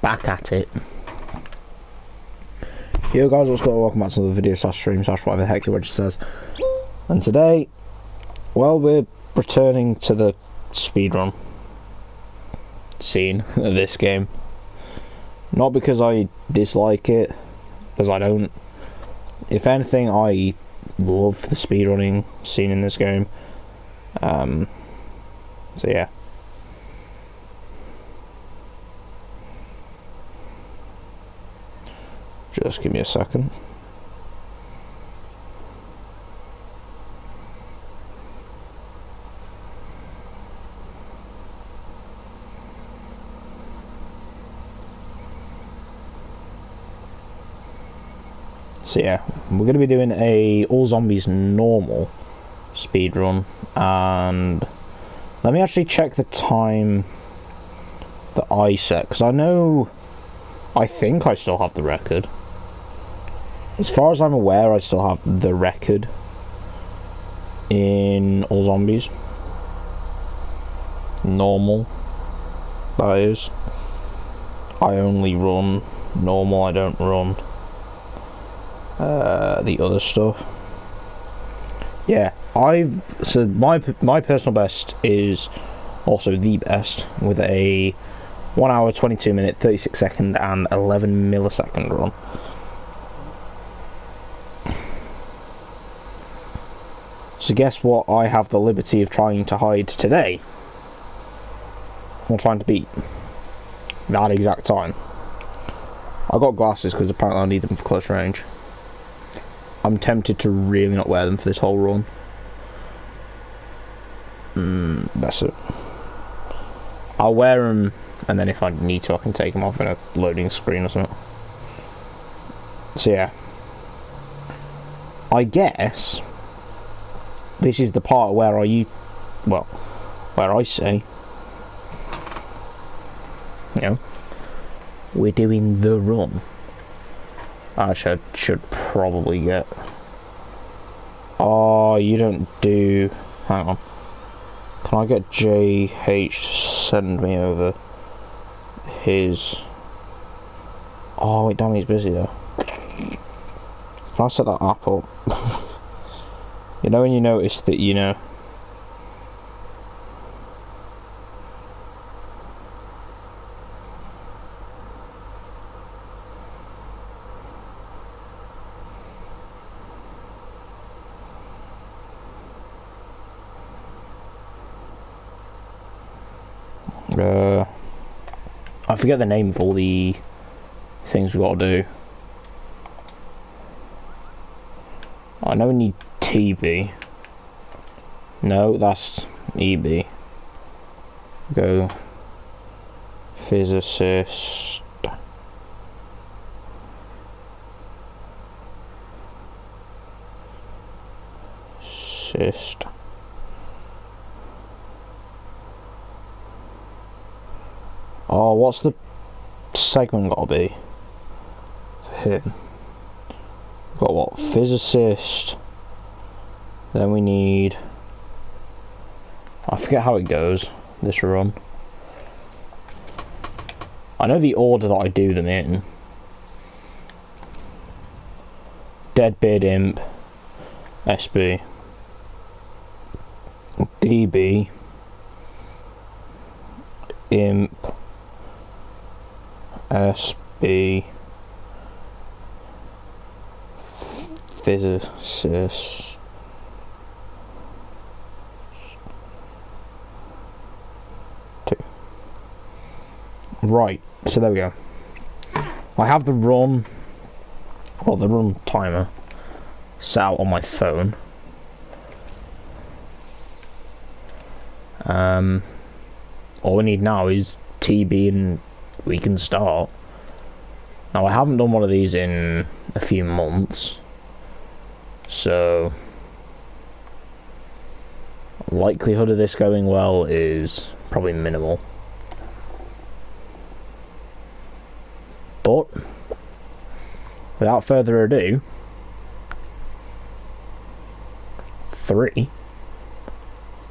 back at it. Yo guys, what's going on? Welcome back to another video / stream / whatever the heck your register says. And today, well, we're returning to the speedrun scene of this game. Not because I dislike it, because I don't. If anything, I love the speedrunning scene in this game. So yeah. Just give me a second. So yeah, we're going to be doing a all zombies normal speedrun, and let me actually check the time that I set, because I think I still have the record. As far as I'm aware, I still have the record in all zombies normal, that is. I only run normal, I don't run the other stuff. Yeah, so my personal best is also the best, with a 1 hour 22 minute 36 second and 11 millisecond run. So guess what I have the liberty of trying to hide today, or trying to beat that exact time. I got glasses because apparently I need them for close range. I'm tempted to really not wear them for this whole run. That's it. I'll wear them, and then if I need to, I can take them off in a loading screen or something. So yeah, I guess this is the part where where I say, you know, we're doing the run. I should probably get. Oh, you don't do. Hang on. Can I get JH to send me over his? Oh wait, damn, he's busy though. Can I set that app up? You know when you notice that, you know. I forget the name of all the things we've got to do. I know we need TB. No, that's EB. Go physicist. Oh, what's the segment gotta be for him? Got what? Physicist. Then we need. I forget how it goes, this run. I know the order that I do them in. Deadbeard Imp, SB, DB, Imp, SB, physicist. Right, so there we go. I have the run, or the run timer, set out on my phone. All we need now is TB and we can start. Now I haven't done one of these in a few months, so likelihood of this going well is probably minimal. But without further ado, 3,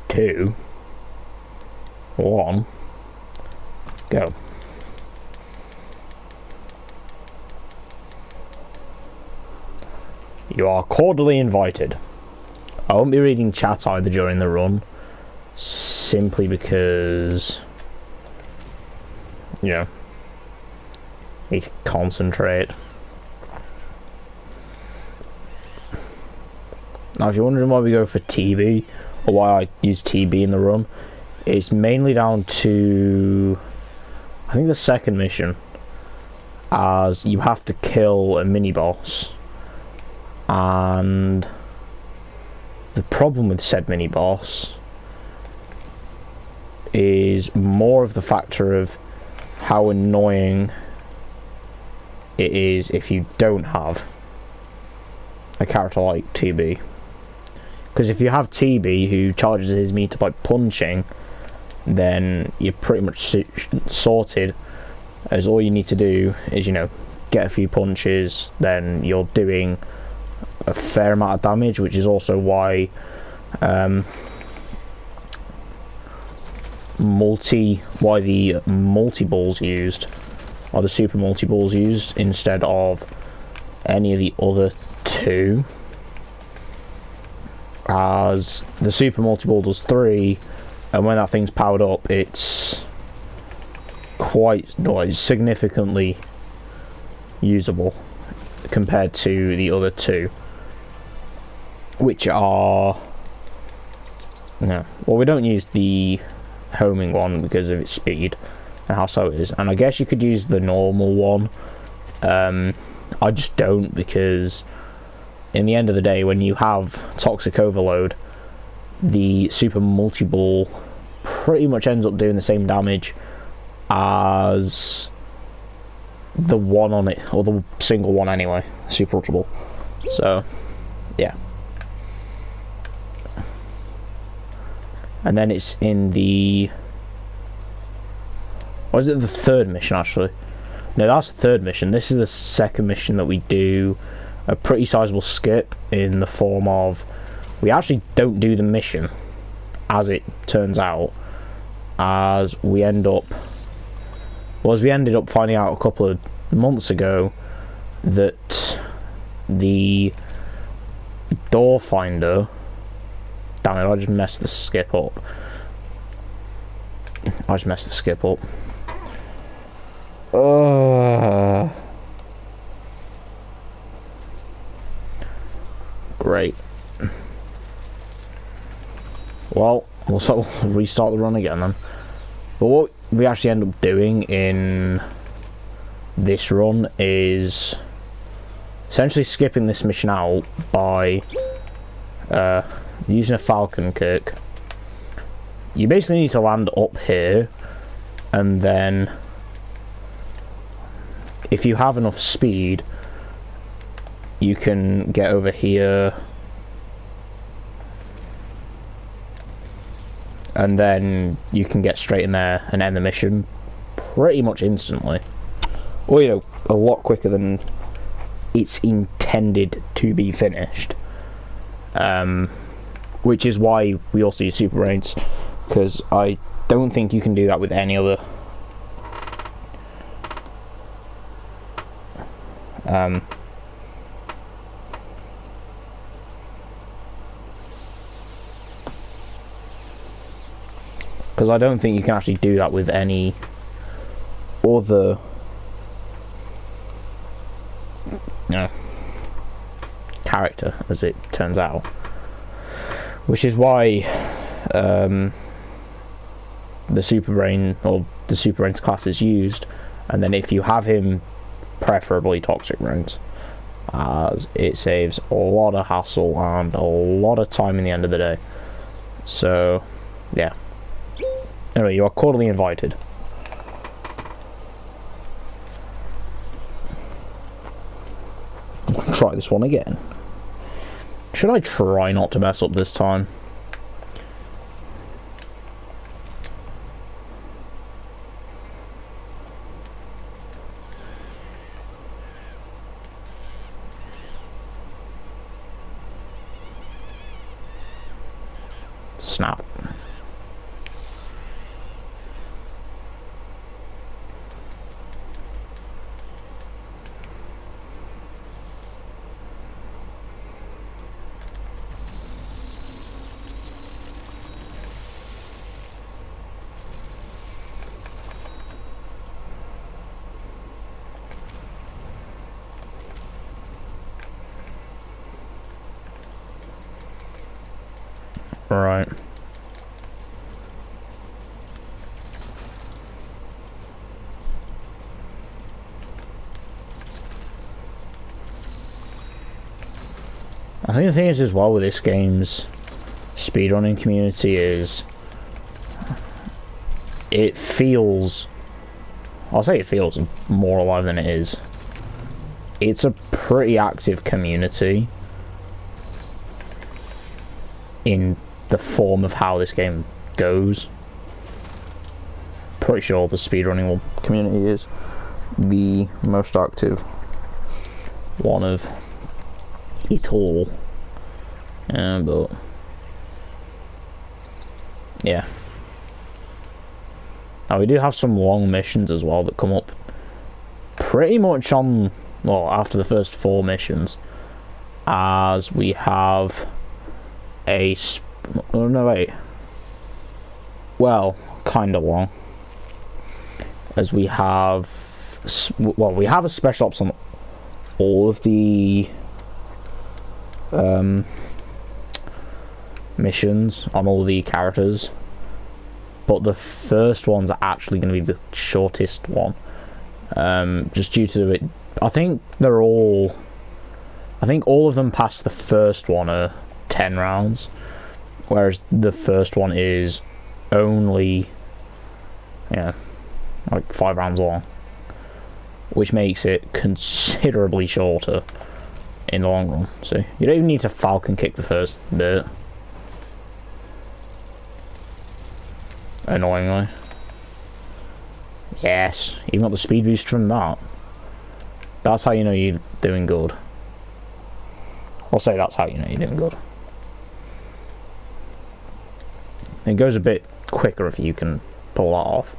2, 1, go. You are cordially invited. I won't be reading chat either during the run, simply because, you know, I need to concentrate. Now, if you're wondering why we go for TB, or why I use TB in the run, it's mainly down to, I think, the second mission, as you have to kill a mini-boss, and the problem with said mini-boss is more of the factor of how annoying it is if you don't have a character like TB. Because if you have TB who charges his meter by punching, then you're pretty much sorted, as all you need to do is, you know, get a few punches, then you're doing a fair amount of damage, which is also why the multi-balls used, or the super multi-balls used, instead of any of the other two, as the super multi-ball does 3, and when that thing's powered up, it's quite, like, significantly usable compared to the other two, which are, no, well, we don't use the homing one because of its speed and how slow it is, and I guess you could use the normal one. I just don't, because in the end of the day, when you have toxic overload, the super multi-ball pretty much ends up doing the same damage as the one on it, or the single one anyway, super ultra ball. So yeah, and then it's in the, or is it the third mission actually? No, that's the third mission. This is the second mission that we do a pretty sizable skip, in the form of, we actually don't do the mission, as it turns out, as we ended up finding out a couple of months ago that the door finder, damn it, I just messed the skip up. Great. Well, we'll restart the run again then. But what we actually end up doing in this run is essentially skipping this mission out by using a falcon kick. You basically need to land up here, and then if you have enough speed, you can get over here, and then you can get straight in there and end the mission pretty much instantly, or, you know, a lot quicker than it's intended to be finished, which is why we also use super brains, because I don't think you can do that with any other because I don't think you can actually do that with any other, you know, character, as it turns out, which is why the super brain, or the super brains class, is used. And then if you have him, preferably toxic brains, as it saves a lot of hassle and a lot of time in the end of the day. So yeah, anyway, you are cordially invited. Try this one again. Should I try not to mess up this time? Snap. Right. I think the thing is as well with this game's speedrunning community is it feels, I'll say it feels more alive than it is. It's a pretty active community in the form of how this game goes. Pretty sure the speedrunning community is the most active one of it all. But yeah. Now we do have some long missions as well that come up pretty much on, well, after the first 4 missions, as we have a oh no wait, well, kind of long, as we have, well, we have a special ops on all of the missions on all the characters, but the first one's actually going to be the shortest one, just due to it. I think all of them past the first one are 10 rounds, whereas the first one is only, yeah, like 5 rounds long, which makes it considerably shorter in the long run. So you don't even need to falcon kick the first bit, annoyingly. Yes, even got the speed boost from that. That's how you know you're doing good. I'll say that's how you know you're doing good. It goes a bit quicker if you can pull that off.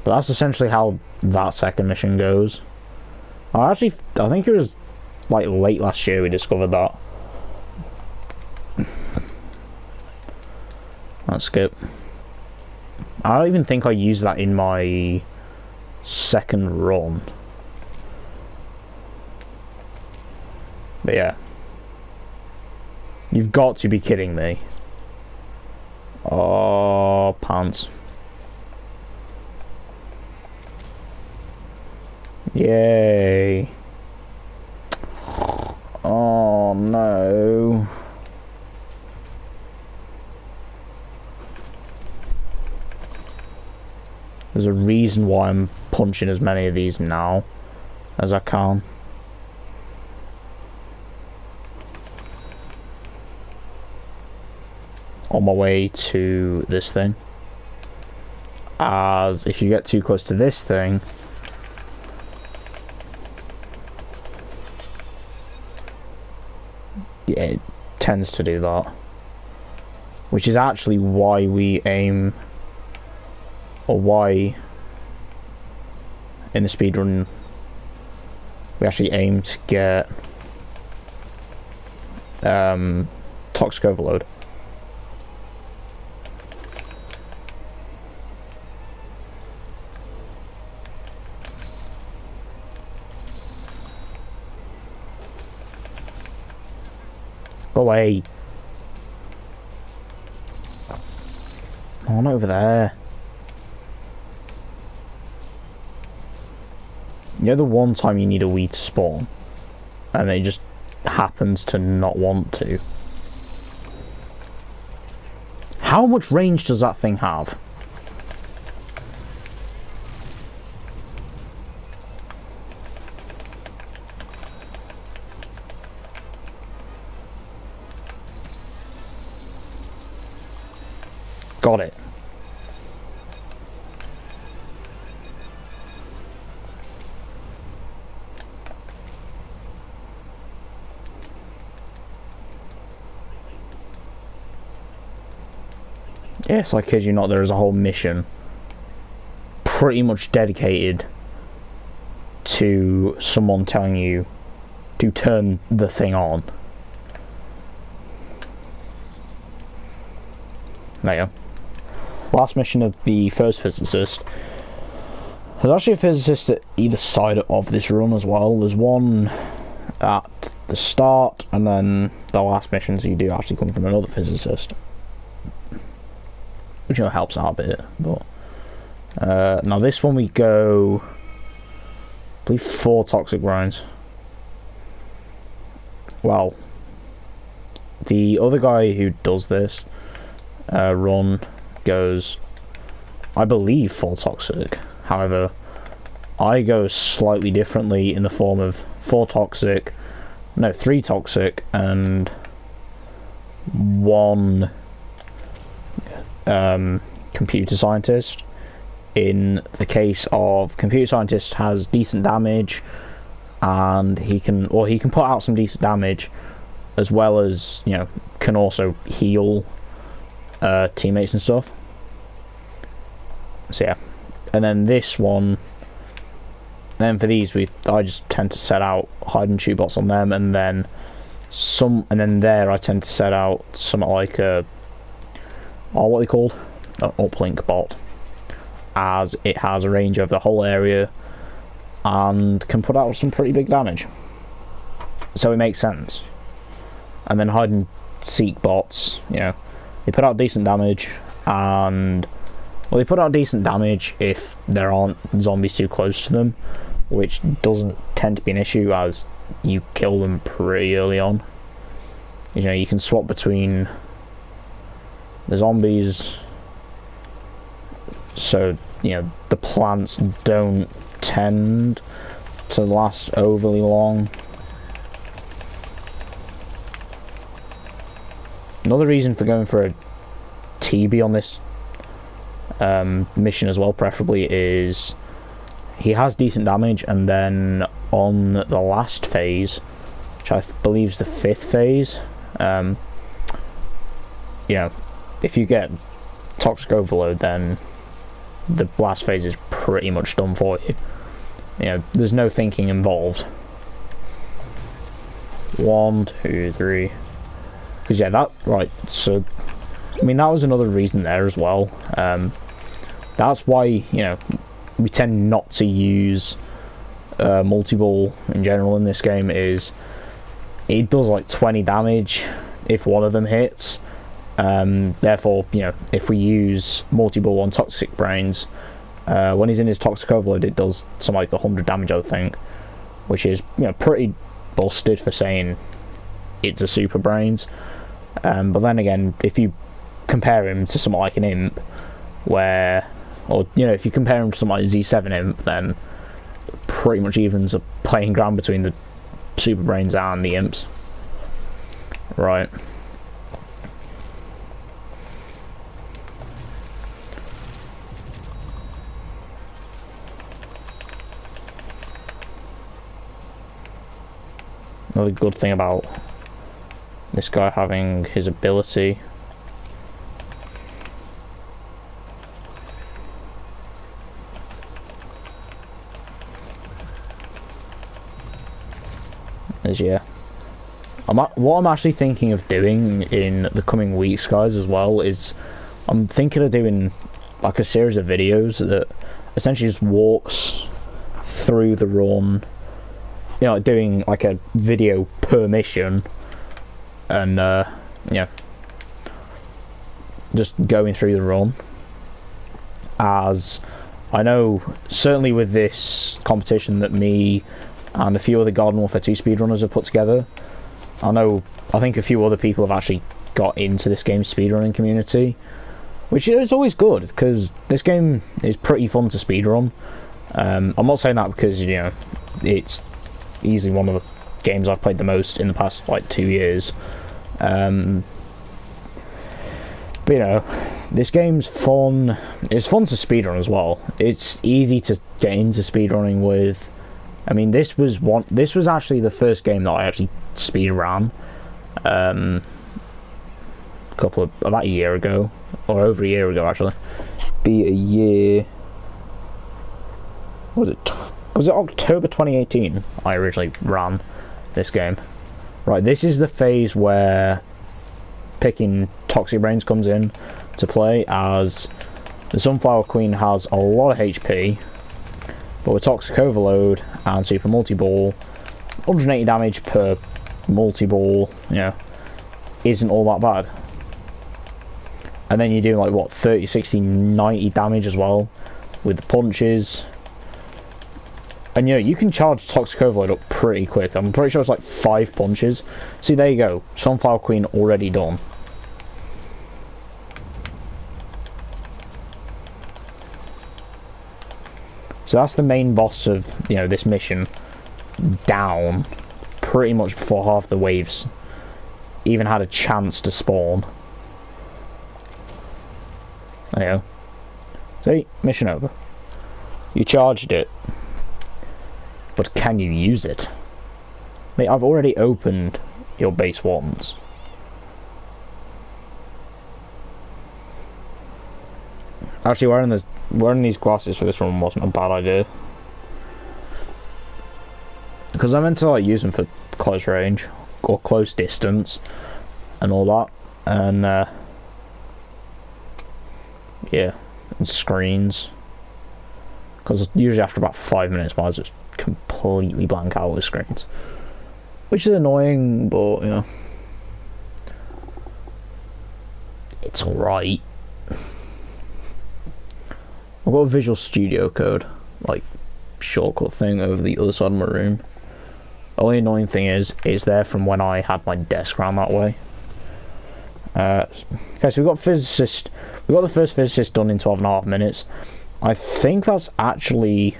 But that's essentially how that second mission goes. I think it was like late last year we discovered that. Let's skip. I don't even think I used that in my second run. But yeah. You've got to be kidding me. Oh, pants. Yay. Oh no. There's a reason why I'm punching as many of these now as I can. On my way to this thing. As if you get too close to this thing, yeah, it tends to do that. Which is actually why we aim, or why in the speedrun we actually aim to get toxic overload. Go away. On over there. You know the one time you need a Wii to spawn, and it just happens to not want to. How much range does that thing have? Got it. Yes, I kid you not, there is a whole mission pretty much dedicated to someone telling you to turn the thing on. There you go. Last mission of the first physicist. There's actually a physicist at either side of this run as well. There's one at the start, and then the last missions you do actually come from another physicist, which helps out a bit. But now this one we go, I believe, 4 toxic brines. Well, the other guy who does this run goes, I believe, 4 toxic. However, I go slightly differently in the form of 3 toxic, and 1 computer scientist. In the case of computer scientist, has decent damage, and he can put out some decent damage, as well as can also heal teammates and stuff. So yeah. And then this one, then for these I just tend to set out hide and shoot bots on them, and then there I tend to set out something like what are they called? An uplink bot, as it has a range over the whole area and can put out some pretty big damage. So it makes sense. And then hide and seek bots, they put out decent damage, and well, they put out decent damage if there aren't zombies too close to them, which doesn't tend to be an issue as you kill them pretty early on. You can swap between the zombies, so the plants don't tend to last overly long. Another reason for going for a TB on this mission as well, preferably, is he has decent damage, and then on the last phase, which I believe is the 5th phase, if you get toxic overload, then the last phase is pretty much done for you. There's no thinking involved. 1, 2, 3. Because so I mean, that was another reason there as well. That's why we tend not to use multi-ball in general in this game. Is it does like 20 damage if one of them hits. Therefore, if we use multi-ball on toxic brains, when he's in his toxic overload, it does something like 100 damage, I think, which is pretty busted for saying it's a super brains. But then again, if you compare him to something like an imp, if you compare him to something like Z7 imp, then pretty much evens a playing ground between the super brains and the imps. Right. Another good thing about this guy having his ability is, what I'm actually thinking of doing in the coming weeks, guys, as well, is I'm thinking of doing like a series of videos that essentially just walks through the run, doing like a video per mission, and just going through the run. As I know, certainly with this competition that me and a few other Garden Warfare 2 speedrunners have put together, I think a few other people have actually got into this game's speedrunning community, which is always good, because this game is pretty fun to speedrun. I'm not saying that because it's easily one of the games I've played the most in the past like 2 years, but this game's fun. It's fun to speedrun as well. It's easy to get into speedrunning with. I mean, this was actually the first game that I actually speedran about a year ago, or over a year ago actually. Be a year. Was it October 2018 I originally ran this game. Right, this is the phase where picking Toxic Brains comes in to play, as the Sunflower Queen has a lot of HP, But with Toxic Overload and Super Multi-Ball, 180 damage per multi-ball, you know, isn't all that bad. And then you do like what, 30, 60, 90 damage as well with the punches. And you know, you can charge Toxic Overload up pretty quick. I'm pretty sure it's like 5 punches. See, there you go. Sunflower Queen already done. So that's the main boss of, you know, this mission down pretty much before half the waves even had a chance to spawn. There you go. See, mission over. You charged it, but can you use it? Mate, I've already opened your base once. Actually, wearing these glasses for this one wasn't a bad idea, because I meant to like use them for close range or close distance and all that, and yeah, and screens. Because usually after about 5 minutes, my eyes just completely blank out with screens, which is annoying, but you know, it's alright. I've got a Visual Studio Code, like, shortcut thing over the other side of my room. The only annoying thing is, it's there from when I had my desk around that way. Okay, so we've got physicist. We got the first physicist done in 12.5 minutes. I think that's actually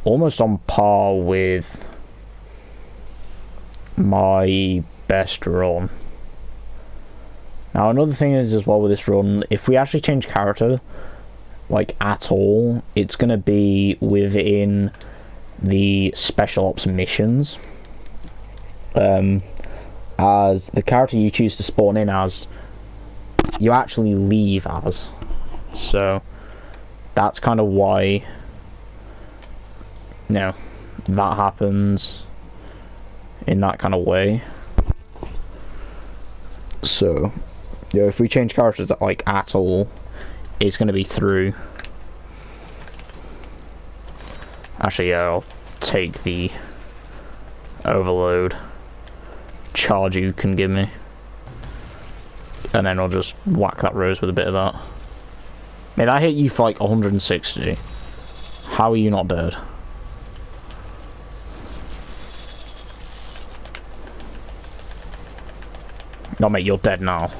almost on par with my best run. Now, another thing is as well with this run, if we actually change character, like at all, it's going to be within the special ops missions. As the character you choose to spawn in as, you actually leave as. So that's kind of why, you know, that happens in that kind of way. So yeah, if we change characters like at all, it's going to be through. Actually, yeah, I'll take the overload charge you can give me, and then I'll just whack that rose with a bit of that. Man, I hit you for like 160. How are you not dead? No, mate, you're dead now.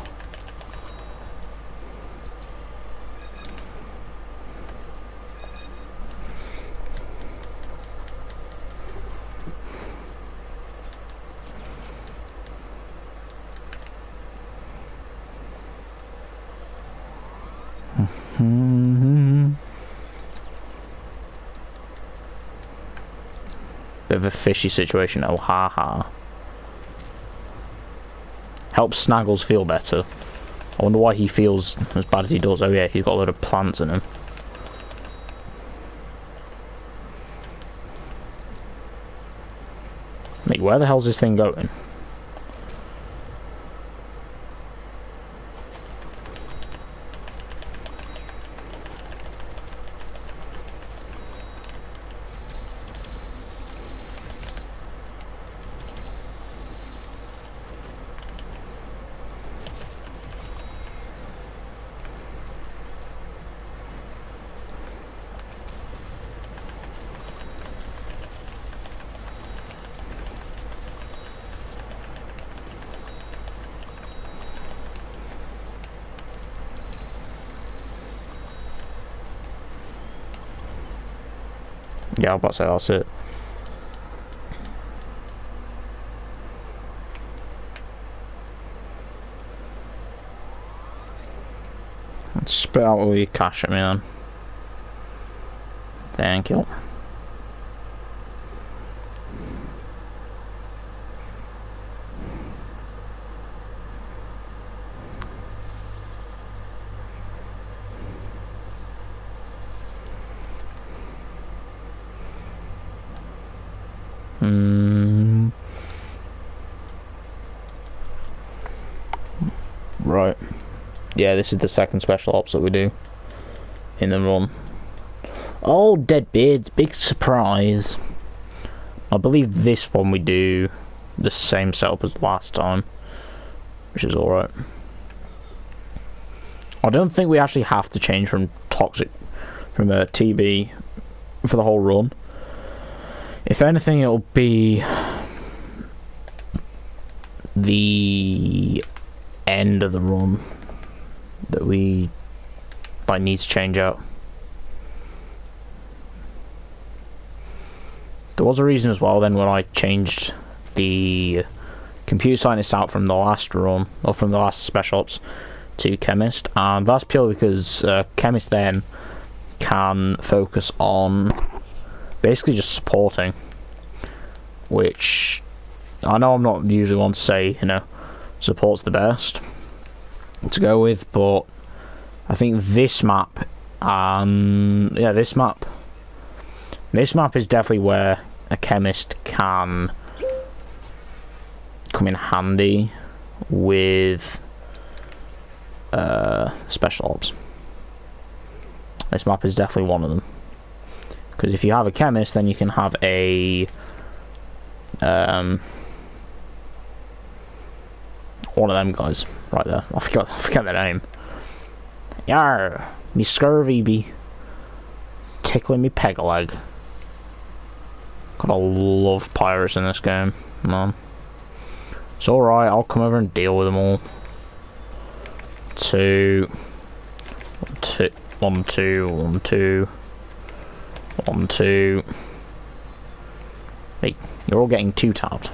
Bit of a fishy situation, oh haha. Helps Snaggles feel better. I wonder why he feels as bad as he does. Oh yeah, he's got a lot of plants in him. Mate, where the hell's this thing going? Yeah, I was about to say that's it. Let's spit out all your cash at me then. Thank you. Right. Yeah, this is the second special ops that we do in the run. Oh, dead beards, big surprise. I believe this one we do the same setup as last time, which is alright. I don't think we actually have to change from toxic, from a TB for the whole run. If anything, it'll be the end of the run that we might need to change out. There was a reason as well then when I changed the computer scientist out from the last run, or from the last special ops, to chemist, and that's purely because chemist then can focus on basically just supporting, which I know I'm not usually one to say, you know, support's the best to go with, but I think this map, yeah, this map is definitely where a chemist can come in handy with special ops. This map is definitely one of them, because if you have a chemist, then you can have a one of them guys right there. I forget their name. Yar, me scurvy be tickling me peg leg. Gotta love pirates in this game, man. It's alright, I'll come over and deal with them all. One, two. Hey, you're all getting two tapped.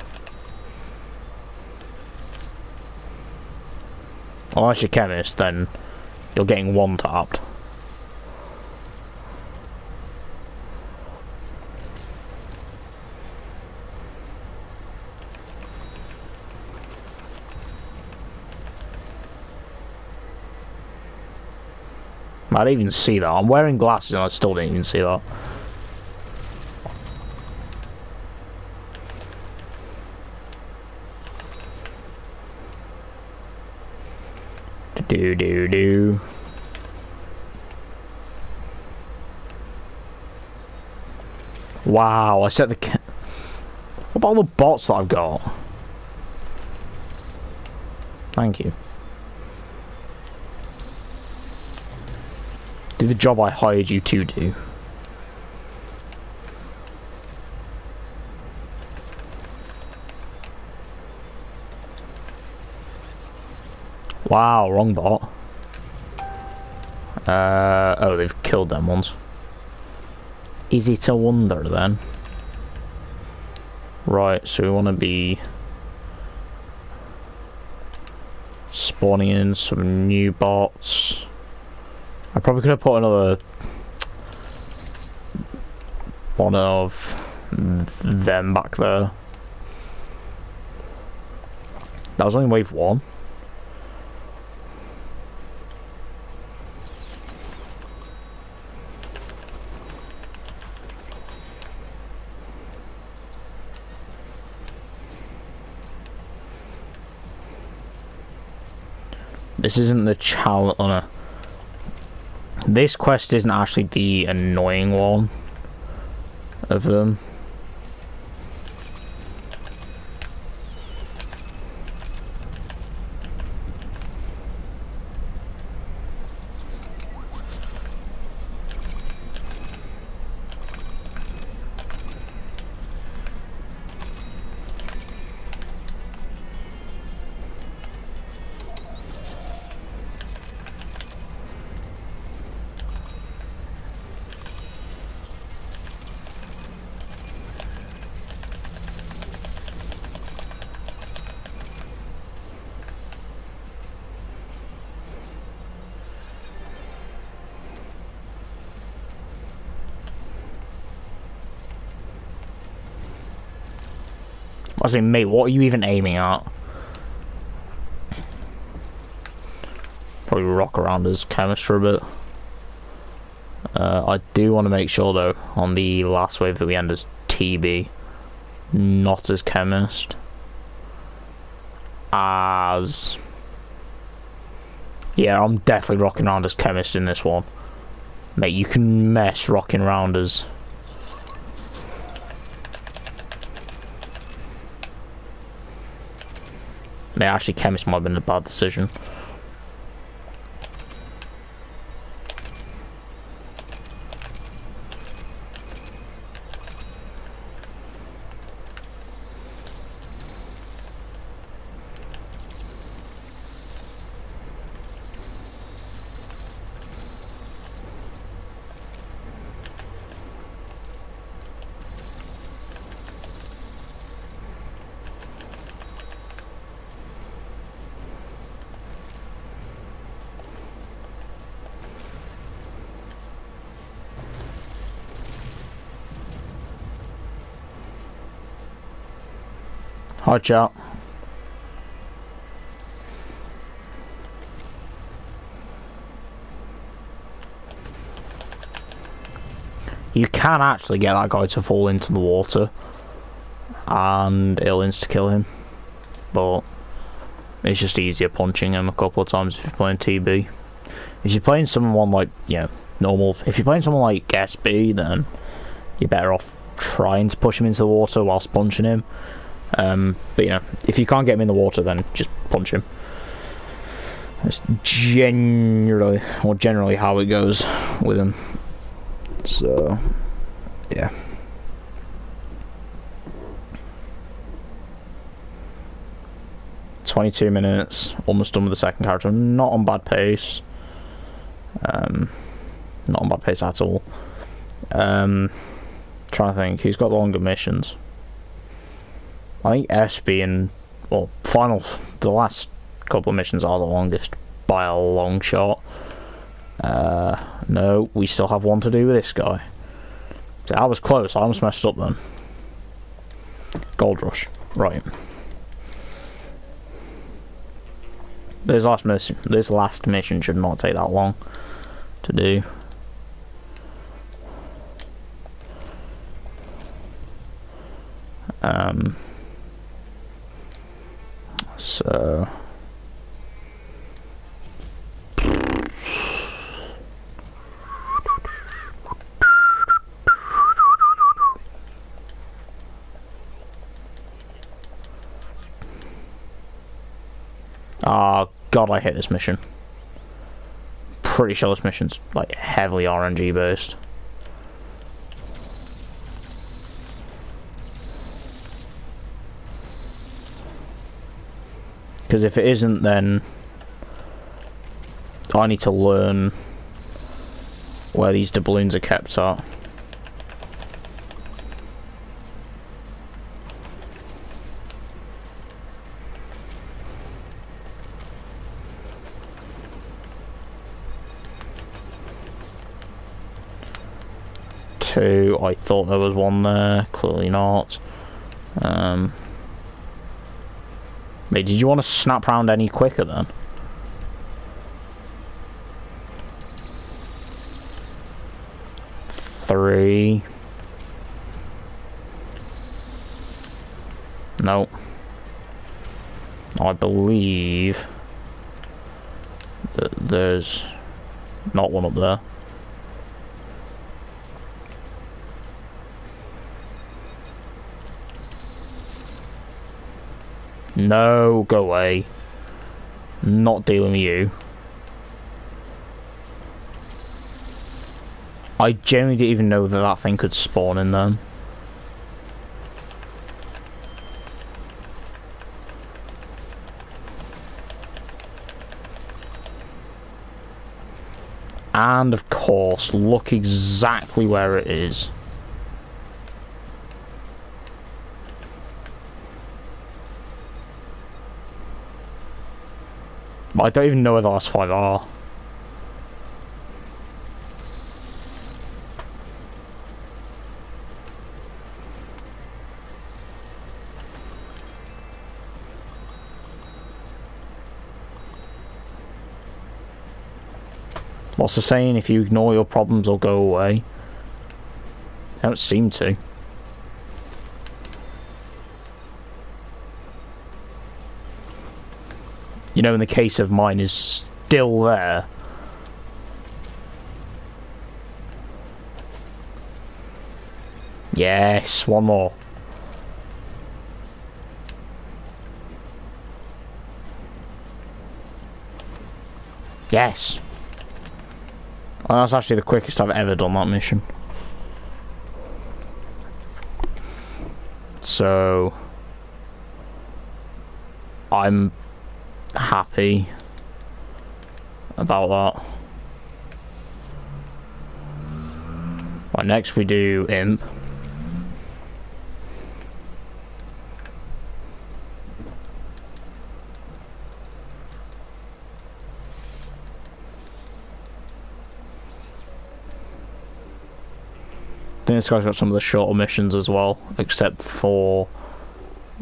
Unless you're chemist, then you're getting one tapped. I didn't even see that. I'm wearing glasses and I still didn't even see that. Do. Wow, I set the... What about all the bots that I've got? Thank you. Do the job I hired you to do. Wow, wrong bot. Oh, they've killed them ones. Is it a wonder then? Right, so we want to be spawning in some new bots. I probably could have put another one of them back there. That was only wave 1. This isn't the challenge. Oh no. This quest isn't actually the annoying one of them. I was saying, mate, what are you even aiming at? Probably rock around as chemist for a bit. I do want to make sure though, on the last wave that we end as TB, not as chemist. As... Yeah, I'm definitely rocking around as chemist in this one. Mate, you can mess rocking rounders. Mate, actually, chemist might have been a bad decision. Hi, chat. You can actually get that guy to fall into the water and it'll insta-kill him, but it's just easier punching him a couple of times if you're playing TB. If you're playing someone like, normal, if you're playing someone like SB, then you're better off trying to push him into the water whilst punching him. But if you can't get him in the water, then just punch him. That's generally how it goes with him. So, yeah. $22, almost done with the second character. Not on bad pace. Not on bad pace at all. Trying to think, who's got longer missions? I think SB and, well, the last couple of missions are the longest by a long shot. No, we still have one to do with this guy. So I was close, I almost messed up then. Gold Rush, right. This last mission should not take that long to do. So God, I hate this mission. Pretty sure this mission's like heavily RNG based. Because if it isn't, then I need to learn where these doubloons are kept at. Two, I thought there was one there, clearly not. Wait, did you want to snap round any quicker then? Three. No. I believe that there's not one up there. No, go away. Not dealing with you. I genuinely didn't even know that that thing could spawn in them. And of course, look exactly where it is. I don't even know where the last five are. What's the saying? If you ignore your problems, they'll go away. They don't seem to. You know, in the case of mine is still there. Yes, one more. Yes. Well, that's actually the quickest I've ever done that mission. So I'm happy about that. Right, next we do Imp. I think this guy's got some of the shorter missions as well, except for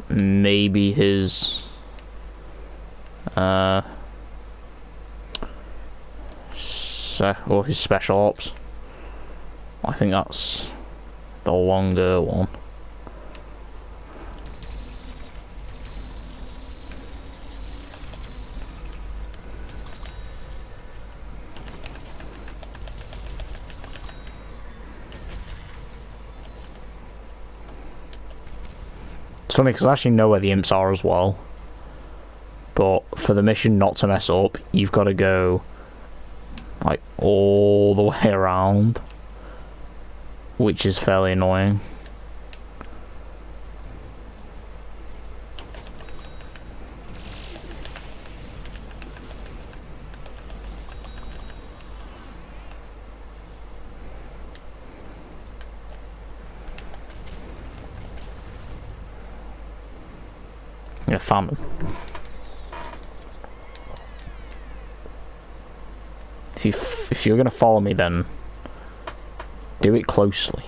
maybe his or his special ops. I think that's the longer one. It's funny because I actually know where the imps are as well, but for the mission not to mess up, you've got to go like all the way around, which is fairly annoying. Yeah, found him. If you're gonna follow me, then do it closely.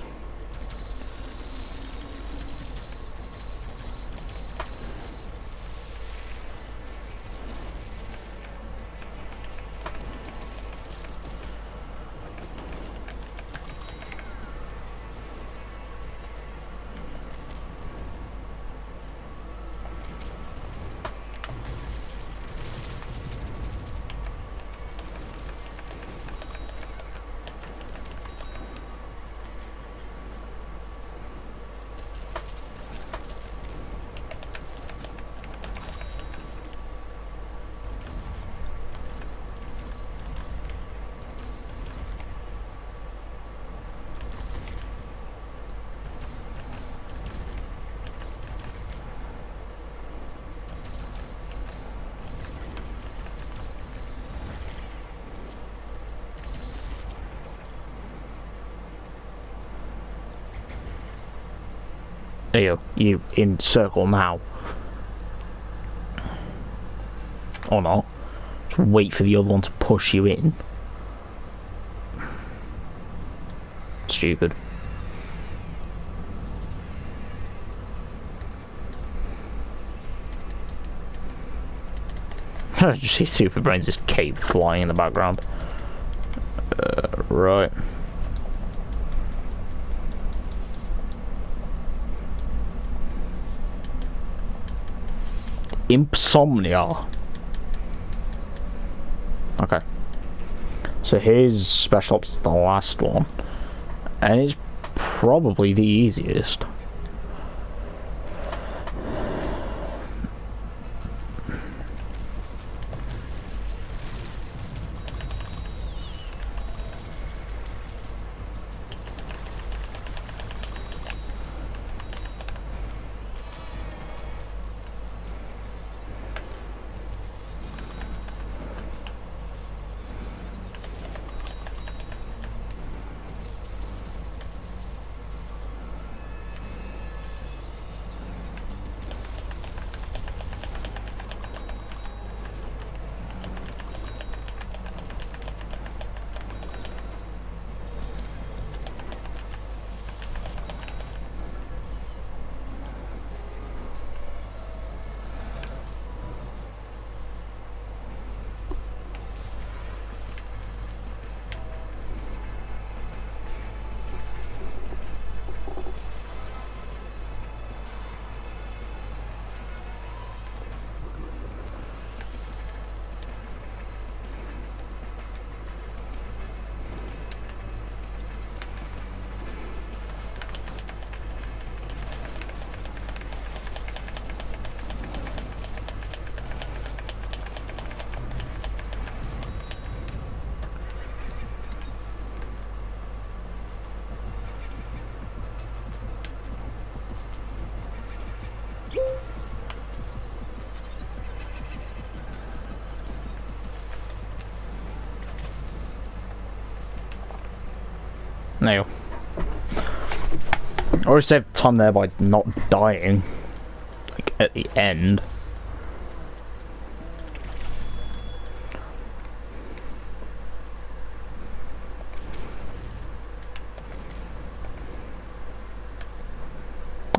There you in circle now. Or not. Just wait for the other one to push you in. Stupid. Just see Super Brains' just cape flying in the background. Right. Insomnia. Okay. So his special ops is the last one. And it's probably the easiest. No. I always save time there by not dying, like, at the end.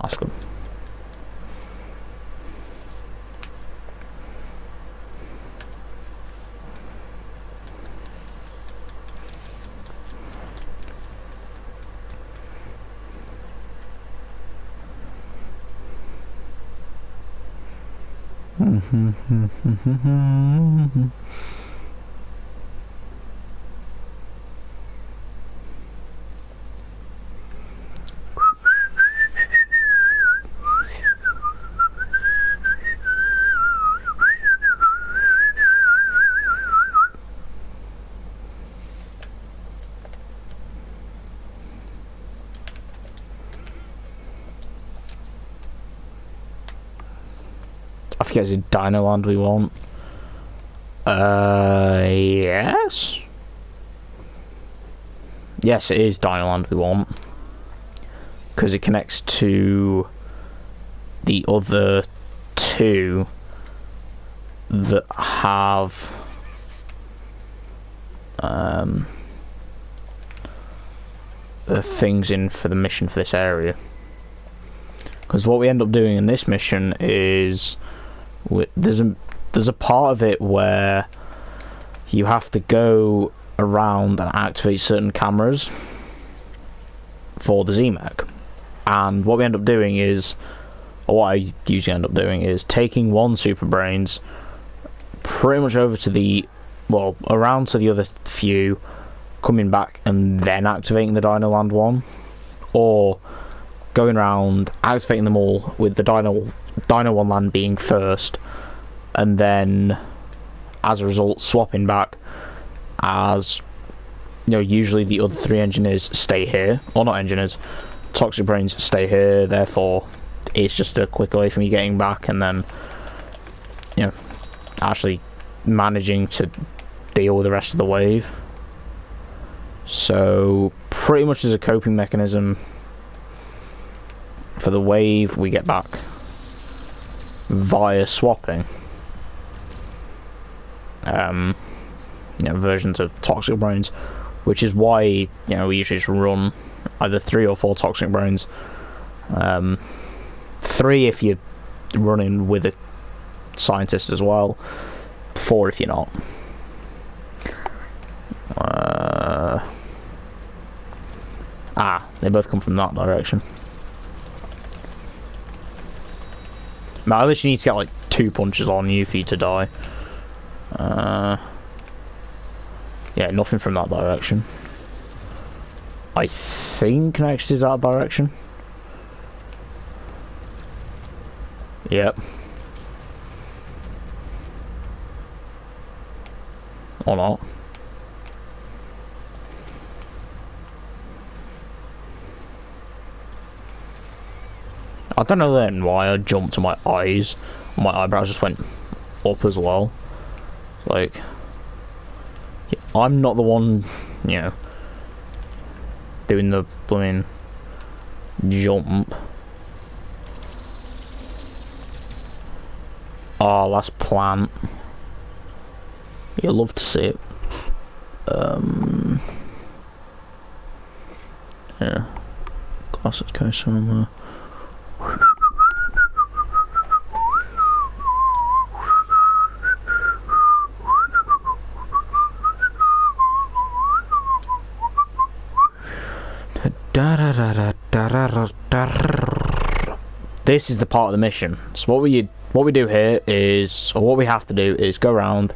That's good. I forget, is it Dinoland we want? Yes? Yes, it is Dinoland we want. Because it connects to the other two that have the things in for the mission for this area. Because what we end up doing in this mission is there's a part of it where you have to go around and activate certain cameras for the Z-Mech. And what we end up doing is, or what I usually end up doing is taking one Super Brains pretty much over to the, well, around to the other few, coming back and then activating the Dinoland one, or going around, activating them all with the Dino One Land being first, and then as a result swapping back, as you know, usually the other three engineers stay here, or not engineers, Toxic Brains stay here, therefore it's just a quick way from you getting back, and then, you know, actually managing to deal with the rest of the wave. So pretty much as a coping mechanism for the wave we get back via swapping you know, versions of Toxic Brains, which is why, you know, we usually just run either 3 or 4 Toxic Brains. 3 if you're running with a scientist as well, 4 if you're not. They both come from that direction. Now, at least you need to get like 2 punches on you for you to die. Yeah, nothing from that direction. I think next is that direction. Yep. Or not. I don't know then why I jumped to my eyes. My eyebrows just went up as well. Like, I'm not the one, you know, doing the blooming jump. Oh, last plant. You'll love to see it. Yeah. Glasses go somewhere. This is the part of the mission. So what we do here is, or what we have to do is go around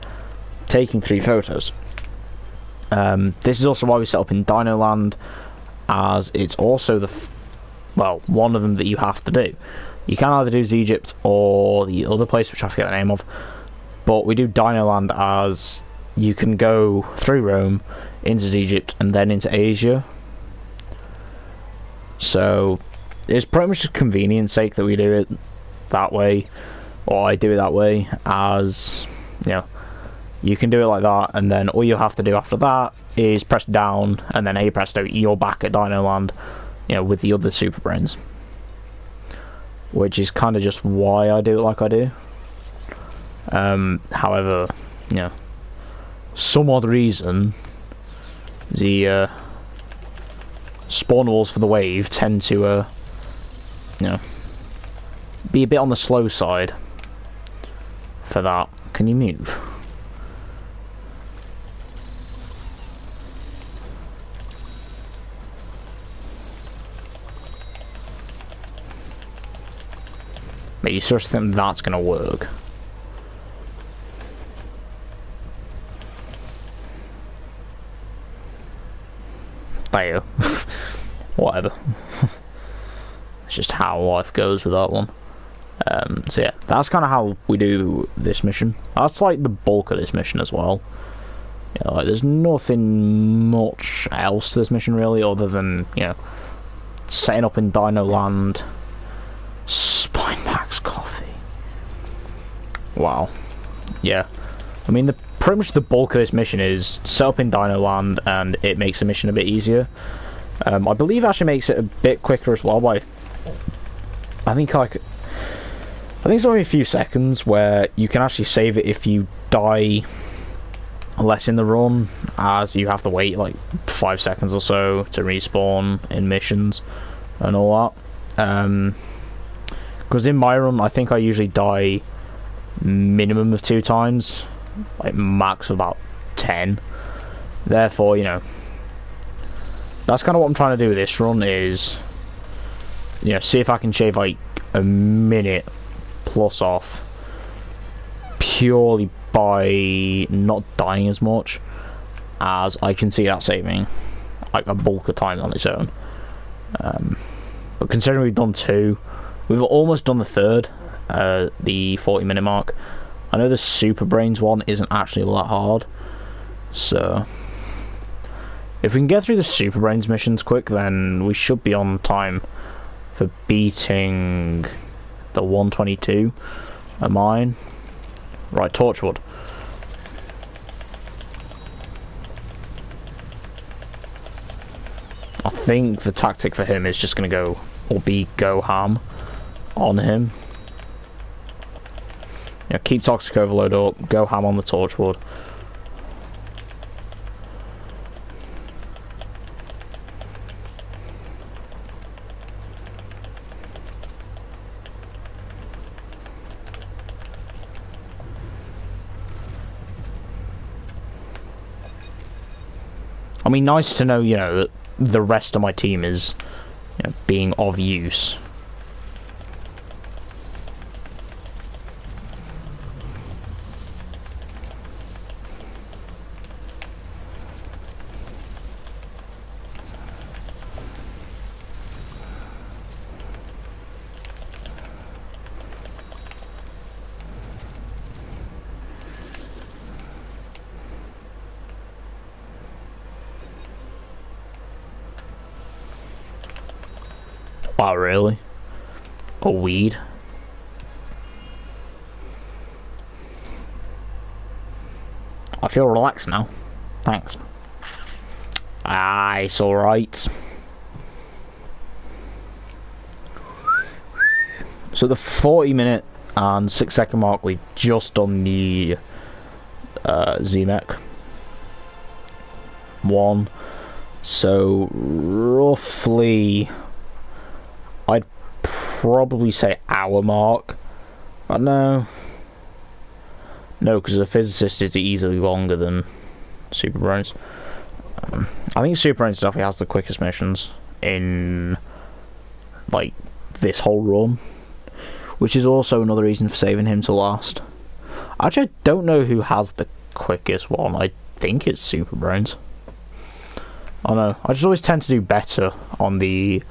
taking 3 photos. This is also why we set up in Dinoland, as it's also the well, one of them that you have to do. You can either do Egypt or the other place, which I forget the name of, but we do Dinoland as you can go through Rome into Egypt and then into Asia. So it's pretty much just convenience sake that we do it that way, or I do it that way, as you know, you can do it like that, and then all you have to do after that is press down, and then hey presto, you're back at Dino Land, you know, with the other Super Brains. Which is kind of just why I do it like I do. However, you know, some odd reason, the spawn walls for the wave tend to, you know, be a bit on the slow side for that. Can you move? But you seriously think that's gonna work? There. Whatever. It's just how life goes with that one. So yeah, that's kind of how we do this mission. That's like the bulk of this mission as well. You know, like there's nothing much else to this mission really, other than, you know, setting up in Dino Land. Spine Max coffee. Wow. Yeah. I mean, pretty much the bulk of this mission is set up in Dino Land, and it makes the mission a bit easier. I believe it actually makes it a bit quicker as well. By I think it's only a few seconds where you can actually save it if you die less in the run, as you have to wait like 5 seconds or so to respawn in missions and all that. Because in my run, I think I usually die minimum of 2 times, like max of about 10. Therefore, you know, that's kind of what I'm trying to do with this run is, you know, see if I can shave like a minute plus off purely by not dying as much, as I can see that saving like a bulk of time on its own. But considering we've done 2, we've almost done the 3rd, the 40-minute mark. I know the Super Brains one isn't actually all that hard, so if we can get through the Super Brains missions quick, then we should be on time for beating the 122 of mine. Right, Torchwood. I think the tactic for him is just going to go ham on him. You know, keep Toxic Overload up, go ham on the Torchwood. I mean, nice to know, you know, that the rest of my team is, you know, being of use. Wow, really? A weed? I feel relaxed now. Thanks. It's alright. So the 40-minute and 6-second mark, we've just done the Z-Mech 1. So roughly, I'd probably say hour mark. But no, because the physicist is easily longer than Super Brains. I think Super Brains definitely has the quickest missions in like this whole run, which is also another reason for saving him to last. Actually, I don't know who has the quickest one. I think it's Super Brains. I don't know. I just always tend to do better on the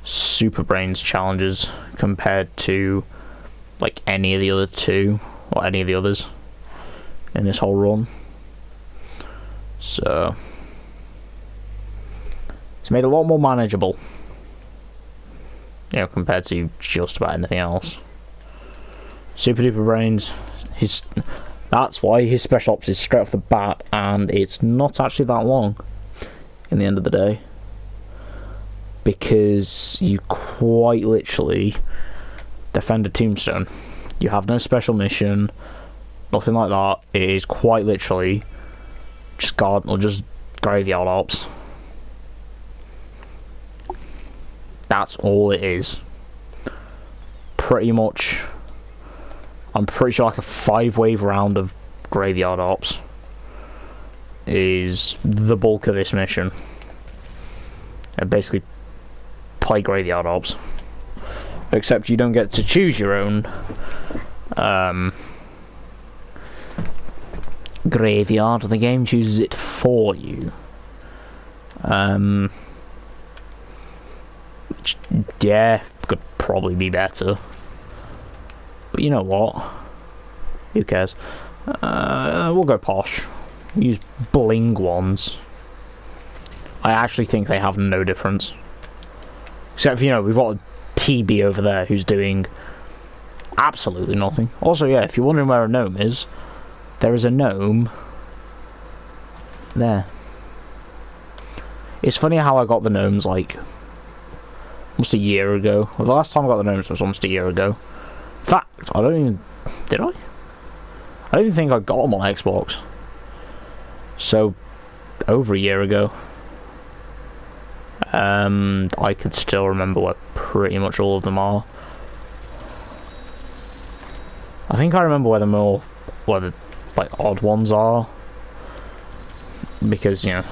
Super Brains challenges compared to like any of the other 2 or any of the others in this whole run. So it's made a lot more manageable, you know, compared to just about anything else. Super Duper Brains, That's why his special ops is straight off the bat, and it's not actually that long in the end of the day. Because you quite literally defend a tombstone. You have no special mission, nothing like that. It is quite literally just guard or just graveyard ops. That's all it is. Pretty much, I'm pretty sure like a 5-wave round of graveyard ops is the bulk of this mission. And basically play graveyard ops. Except you don't get to choose your own graveyard. The game chooses it for you. Which, yeah, could probably be better. But you know what? Who cares? We'll go posh. Use bling ones. I actually think they have no difference. Except for, you know, we've got a TB over there who's doing absolutely nothing. Also, yeah, if you're wondering where a gnome is, there is a gnome there. It's funny how I got the gnomes, like, almost a year ago. Well, the last time I got the gnomes was almost a year ago. In fact, I don't even... Did I? I don't even think I got them on Xbox. So, over a year ago. I could still remember where pretty much all of them are. I think I remember where the like odd ones are, because you know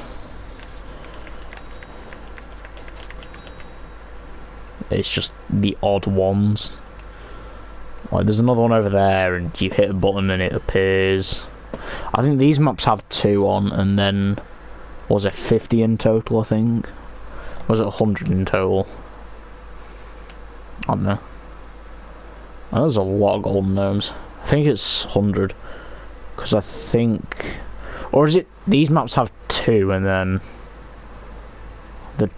it's just the odd ones. Like there's another one over there, and you hit a button and it appears. I think these maps have 2 on, and then was it 50 in total? I think. Was it 100 in total? I don't know. Oh, there's a lot of golden gnomes. I think it's 100. Because I think... Or is it... These maps have 2 and then... The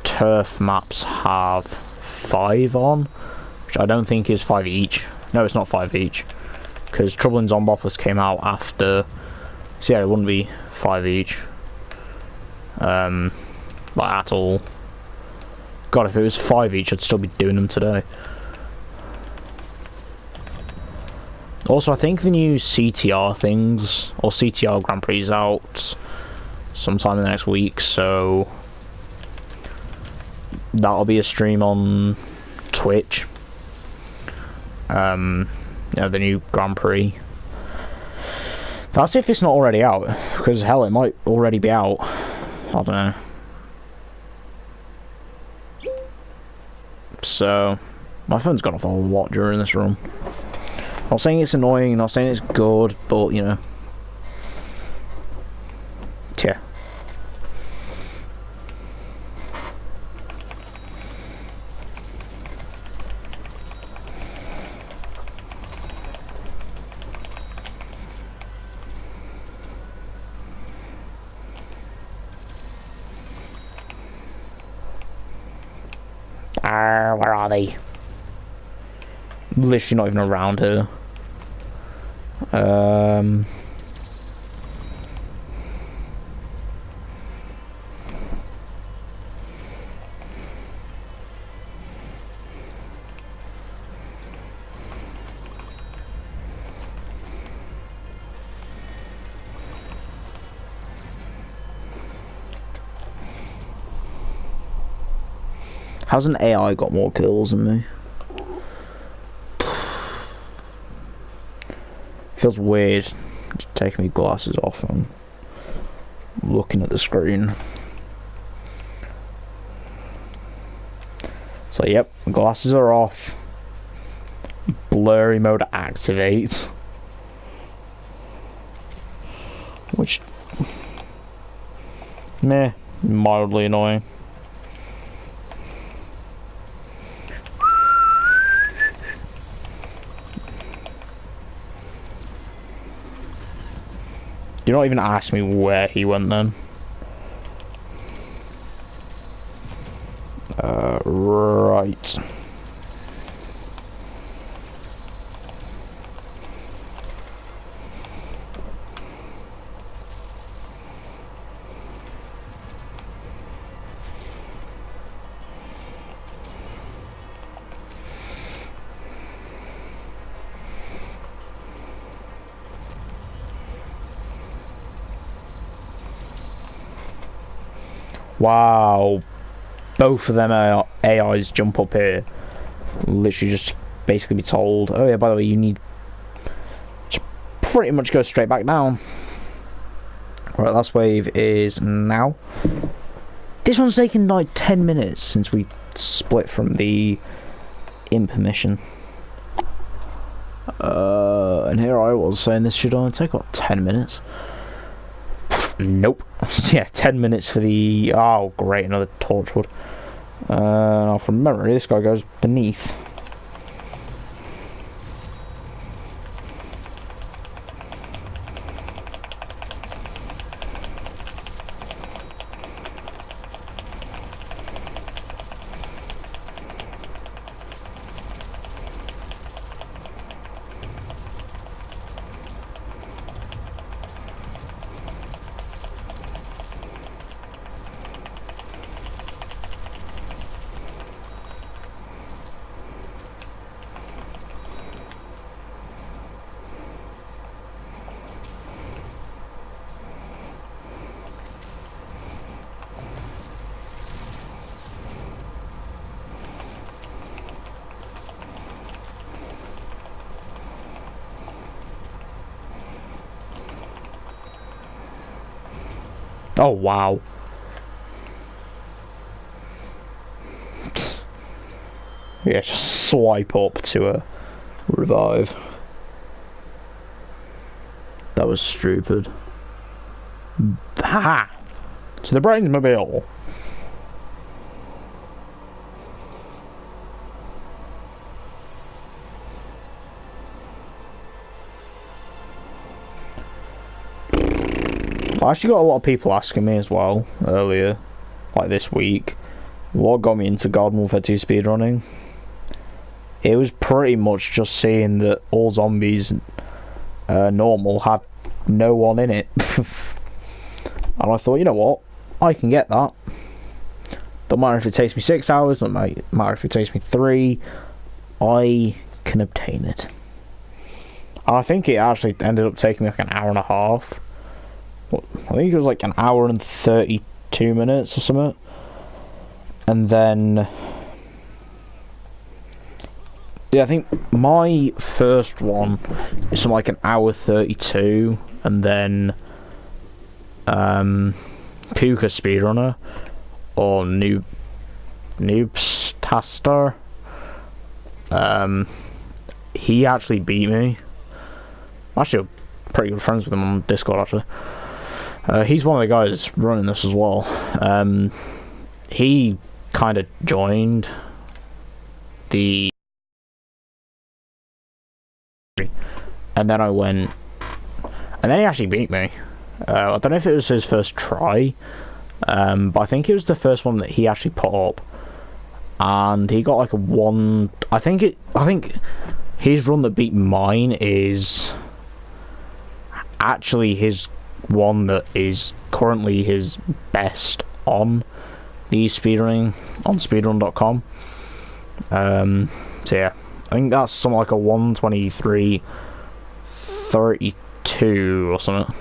turf maps have 5 on. Which I don't think is 5 each. No, it's not 5 each. Because Trouble in Zombopolis came out after... So yeah, it wouldn't be 5 each. Like at all. God, if it was 5 each, I'd still be doing them today. Also, I think the new CTR things, or CTR Grand Prix is out sometime in the next week, so that'll be a stream on Twitch. You know, the new Grand Prix. That's if it's not already out, because hell, it might already be out. I don't know. So, my phone's gone off a lot during this run. Not saying it's annoying, not saying it's good, but you know. Yeah. Where are they? Literally not even around here. How's an AI got more kills than me? Feels weird just taking my glasses off and looking at the screen. So yep, glasses are off. Blurry mode activate. Which meh, mildly annoying. Do not even ask me where he went then. Right. Wow. Both of them AIs jump up here. Literally just basically be told, oh yeah, by the way, you need to pretty much go straight back down. Right, last wave is now. This one's taken like 10 minutes since we split from the imp mission. And here I was saying this should only take what, 10 minutes? Nope. Yeah, 10 minutes for the... Oh, great, another torchwood. Now from memory, this guy goes beneath. Oh, wow. Yeah, just swipe up to a revive. That was stupid. Ha! To the brains mobile. I actually got a lot of people asking me as well earlier, like this week, what got me into Garden Warfare 2 speedrunning. It was pretty much just seeing that all zombies normal had no one in it. And I thought, you know what, I can get that. Don't matter if it takes me 6 hours, don't matter if it takes me 3, I can obtain it. And I think it actually ended up taking me like an hour and a half. I think it was like an hour and 32 minutes or something. And then... yeah, I think my first one is something like an hour 32. And then... Puka Speedrunner. Or Noobstaster. He actually beat me. I'm actually pretty good friends with him on Discord, actually. He's one of the guys running this as well. He kind of joined the... and then I went... and then he actually beat me. I don't know if it was his first try, but I think it was the first one that he actually put up. And he got like a 1... I think his run that beat mine is actually his one that is currently his best on the speedrunning on speedrun.com. So yeah, I think that's something like a 1:23:32 or something.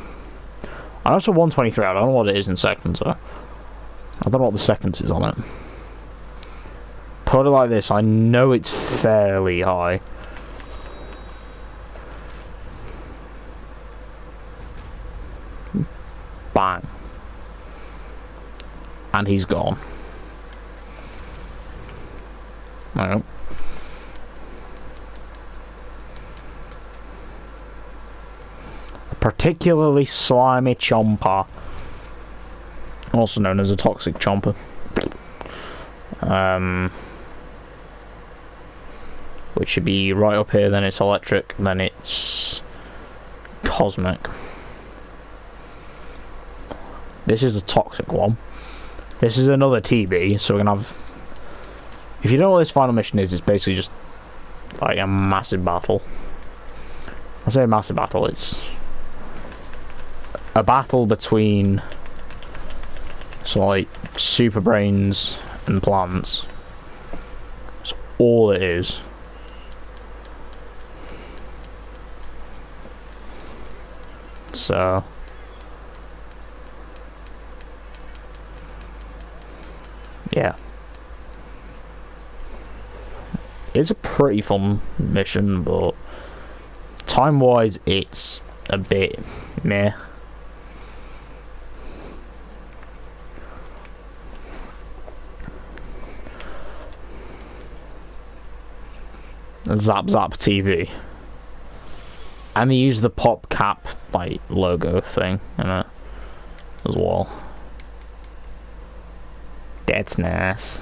I know it's a 1:23. I don't know what it is in seconds though. I don't know what the seconds is on it. Put it like this, I know it's fairly high. Bang. And he's gone. No. A particularly slimy chomper. Also known as a toxic chomper. Which should be right up here, then it's electric, then it's cosmic. This is the toxic one. This is another TB, so we're gonna have... if you don't know what this final mission is, it's basically just like a massive battle. I say a massive battle, it's a battle between some like super brains and plants. That's all it is. So yeah. It's a pretty fun mission, but time-wise, it's a bit meh. Zap Zap TV. And they use the pop cap, like, logo thing in it as well. That's nice.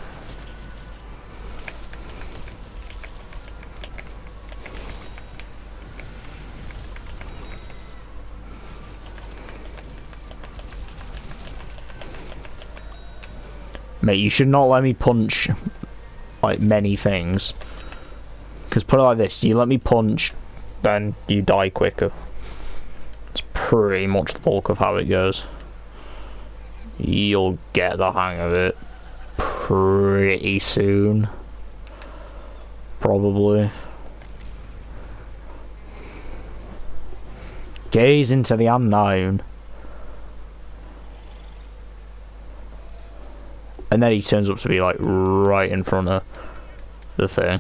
Mate, you should not let me punch, like, many things. Because put it like this, you let me punch, then you die quicker. It's pretty much the bulk of how it goes. You'll get the hang of it pretty soon. Probably. Gaze into the unknown. And then he turns up to be like right in front of the thing.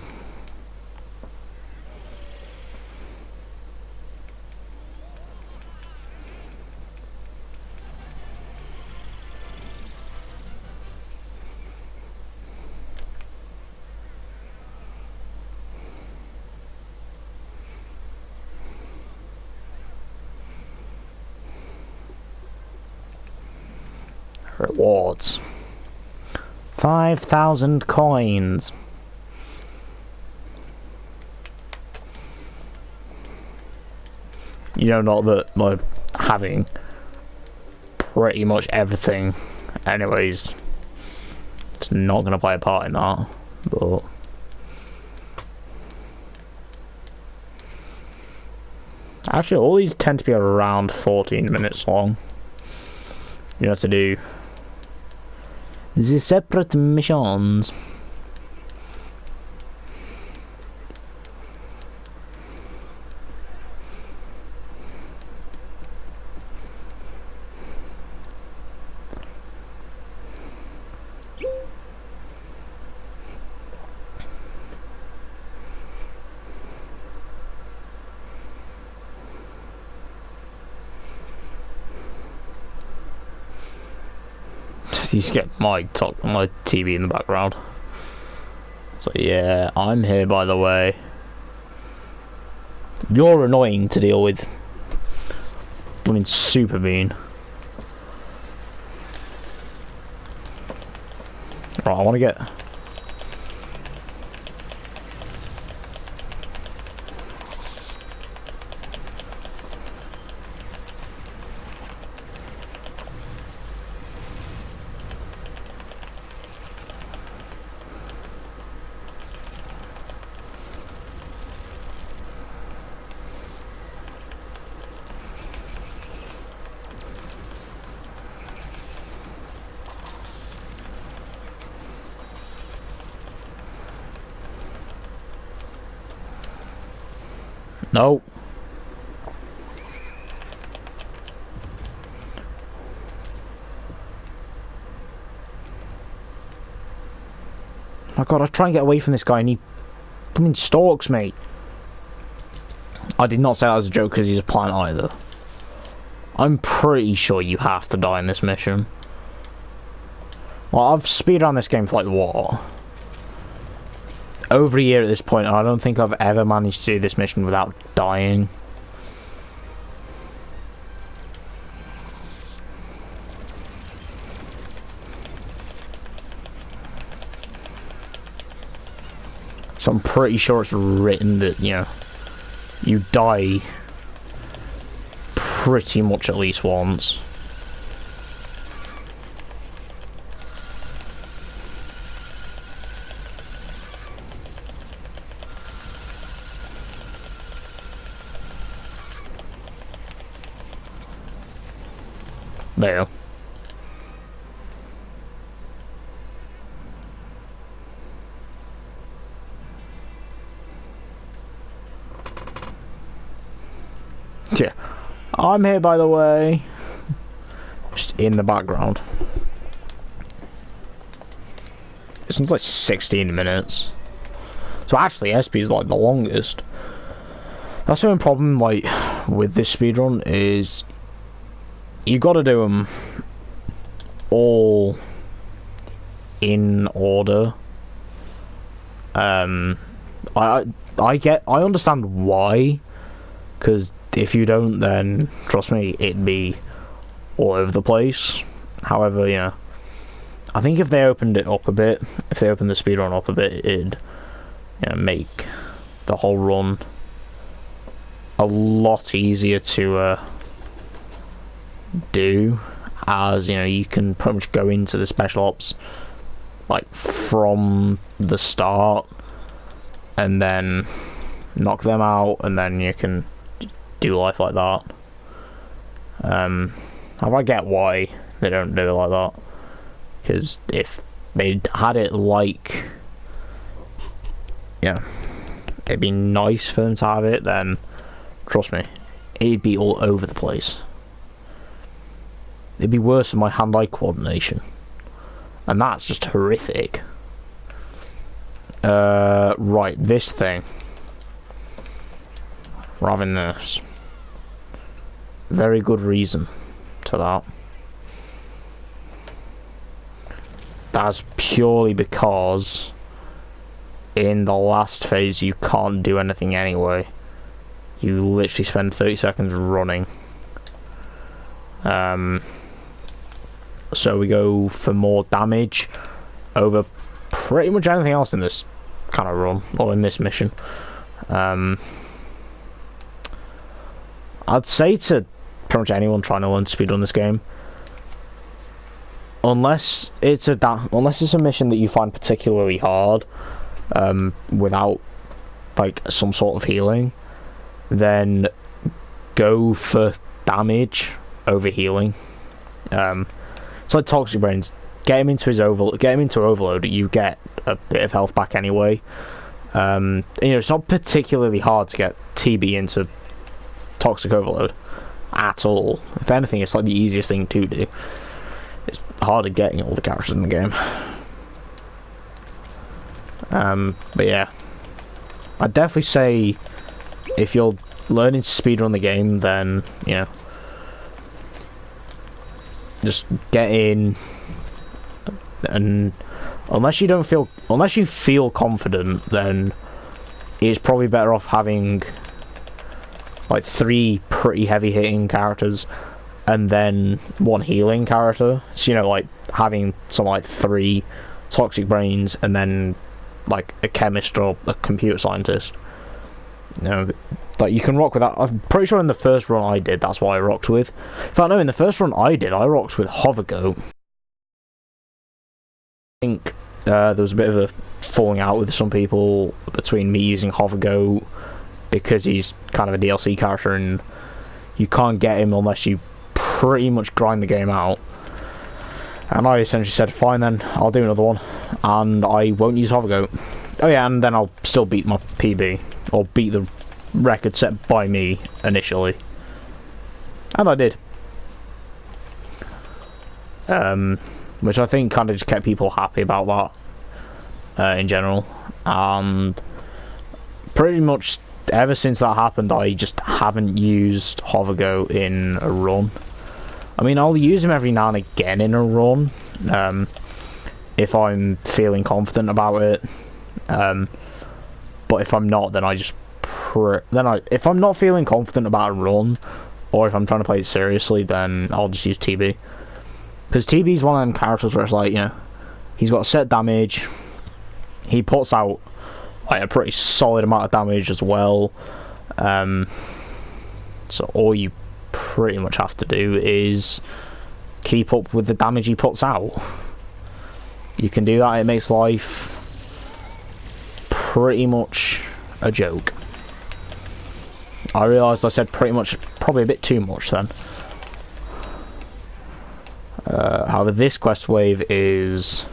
Rewards. 5,000 coins. You know, not that like having pretty much everything anyways, it's not going to play a part in that, but actually all these tend to be around 14 minutes long. You have to do the separate missions. You just get my TV in the background. So yeah, I'm here by the way. You're annoying to deal with. I mean, super mean. Right, I want to get. No. My god, I try and get away from this guy and he fucking stalks me. I did not say that as a joke because he's a plant either. I'm pretty sure you have to die in this mission. Well, I've speedrun this game for like what? Over a year at this point, and I don't think I've ever managed to do this mission without dying. So I'm pretty sure it's written that, you know, you die pretty much at least once. There. Yeah. I'm here, by the way. Just in the background. This one's like 16 minutes. So actually, SP is like the longest. That's the only problem, like, with this speedrun is you got to do them all in order. I understand why, because if you don't, then trust me, it'd be all over the place. However, you know, I think if they opened it up a bit, if they opened the speedrun up a bit, it'd, you know, make the whole run a lot easier to do, as you know, you can pretty much go into the special ops like from the start and then knock them out, and then you can do life like that. I get why they don't do it like that, because if they had it like, yeah, it'd be nice for them to have it, then trust me, it'd be all over the place. It'd be worse than my hand-eye coordination, and that's just horrific. Right, this thing, rather than this. Very good reason to that. That's purely because in the last phase you can't do anything anyway. You literally spend 30 seconds running. So we go for more damage over pretty much anything else in this kind of run, or in this mission. I'd say to pretty much anyone trying to learn to speedrun this game, unless it's a mission that you find particularly hard, without like some sort of healing, then go for damage over healing. It's like Toxic Brains. Get him into Overload. You get a bit of health back anyway. You know, it's not particularly hard to get TB into Toxic Overload at all. If anything, it's like the easiest thing to do. It's harder getting all the characters in the game. But yeah, I'd definitely say if you're learning to speedrun the game, then, you know, just get in, and unless you feel confident, then it's probably better off having like 3 pretty heavy hitting characters and then 1 healing character. So, you know, like having some like 3 Toxic Brains and then like a chemist or a computer scientist. You know, like you can rock with that. I'm pretty sure in the first run I did, that's what I rocked with. In fact, no, in the first run I rocked with Hovergoat. I think there was a bit of a falling out with some people between me using Hovergoat, because he's kind of a DLC character and you can't get him unless you pretty much grind the game out. And I essentially said, fine then, I'll do another one, and I won't use Hovergoat. Oh yeah, and then I'll still beat my PB, or beat the record set by me initially. And I did. Which I think kind of just kept people happy about that, in general. And pretty much ever since that happened, I just haven't used Hovergoat in a run. I mean, I'll use him every now and again in a run, if I'm feeling confident about it. But if I'm not, then I just if I'm not feeling confident about a run, or if I'm trying to play it seriously, then I'll just use TB. Because TB's one of them characters where it's like, you know, he's got set damage, he puts out like a pretty solid amount of damage as well. So all you pretty much have to do is keep up with the damage he puts out. You can do that, it makes life pretty much a joke. I realised I said pretty much, probably a bit too much then. However, this quest wave is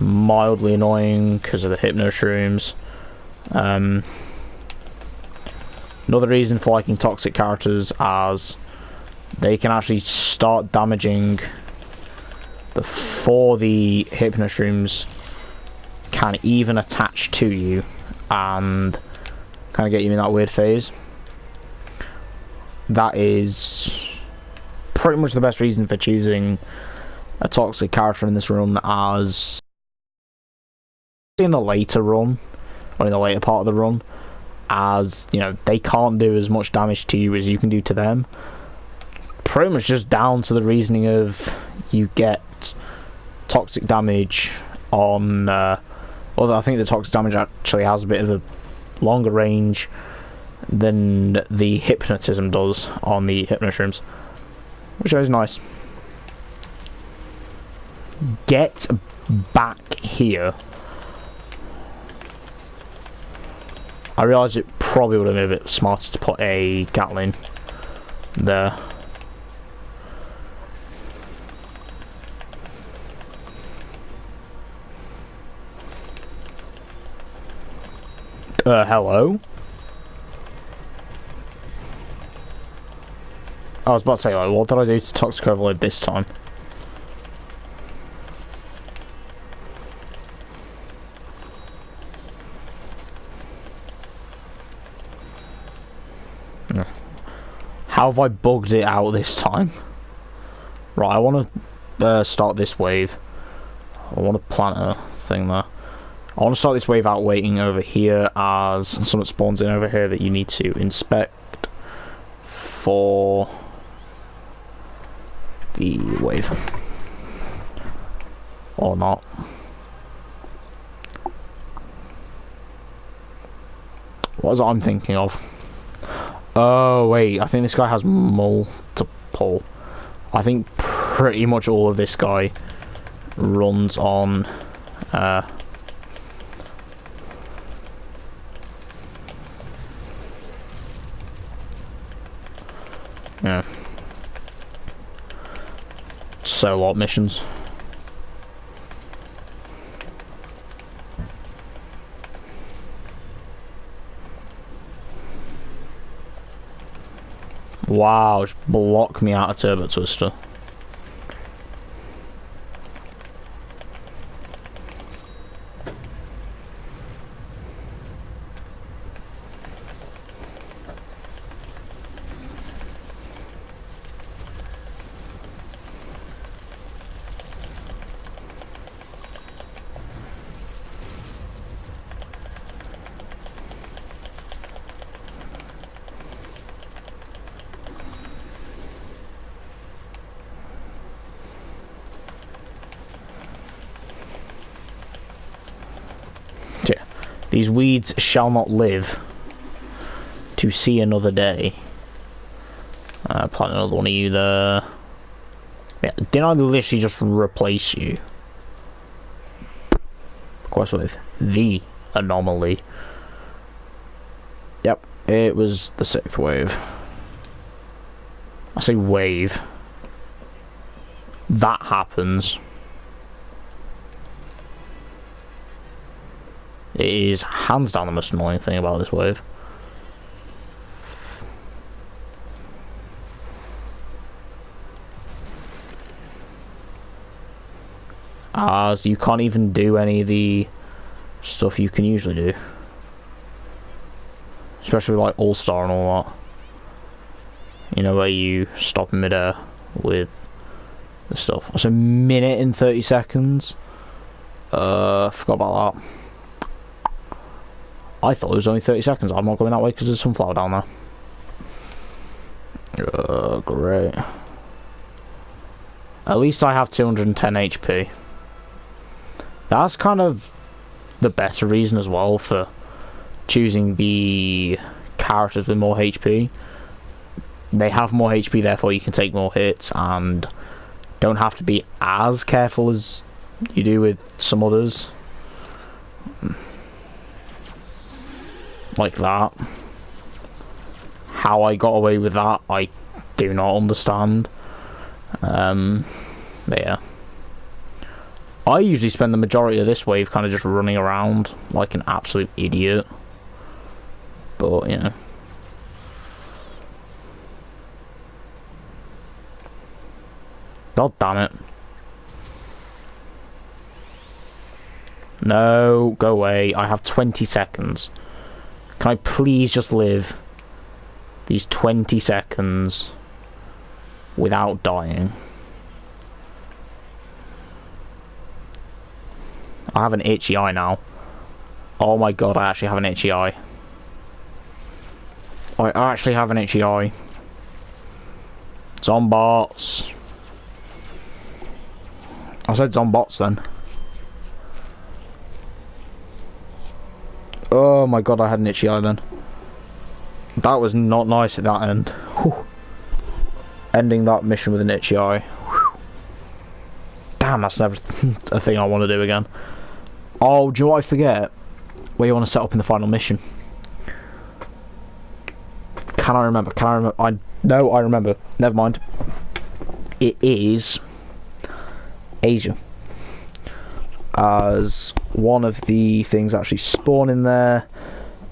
mildly annoying because of the hypno shrooms. Another reason for liking toxic characters, as they can actually start damaging before the hypno shrooms can even attach to you and kind of get you in that weird phase. That is pretty much the best reason for choosing a toxic character in this run, as in the later run, or in the later part of the run, as you know, they can't do as much damage to you as you can do to them. Pretty much just down to the reasoning of you get toxic damage on, although I think the toxic damage actually has a bit of a longer range than the hypnotism does on the hypnoshrooms, which is nice. Get back here. I realise it probably would have been a bit smarter to put a Gatling there. Hello? I was about to say, like, what did I do to Toxic Overload this time? How have I bugged it out this time? Right, I want to start this wave. I want to plant a thing there. I want to start this wave out waiting over here as something spawns in over here that you need to inspect for the wave. Or not. What is it I'm thinking of? Oh wait, I think this guy has multiple. I think pretty much all of this guy runs on yeah, solo missions. Wow, just block me out of Turbo Twister. These weeds shall not live to see another day. Plant another one of you there. Yeah, didn't I literally just replace you? Of course, with the anomaly. Yep, it was the 6th wave. I say wave. That happens. It is hands down the most annoying thing about this wave. As you can't even do any of the stuff you can usually do. Especially like All-Star and all that. You know, where you stop in mid-air with the stuff. That's a minute and 30 seconds. Forgot about that. I thought it was only 30 seconds. I'm not going that way because there's sunflower down there. Great. At least I have 210 HP. That's kind of the better reason as well for choosing the characters with more HP. They have more HP, therefore you can take more hits and don't have to be as careful as you do with some others. Like that. How I got away with that, I do not understand. But yeah. I usually spend the majority of this wave kind of just running around like an absolute idiot. But, you know. God damn it. No, go away. I have 20 seconds. Can I please just live these 20 seconds without dying? I have an itchy eye now. Oh my god, I actually have an itchy eye. I actually have an itchy eye. Zombots. I said zombots then. Oh my god, I had an itchy eye then. That was not nice at that end. Whew. Ending that mission with an itchy eye. Whew. Damn, that's never a thing I want to do again. Oh, do you know what I forget? Where you want to set up in the final mission. Can I remember? Can I remember? No, I remember. Never mind. It is Asia. As one of the things actually spawn in there.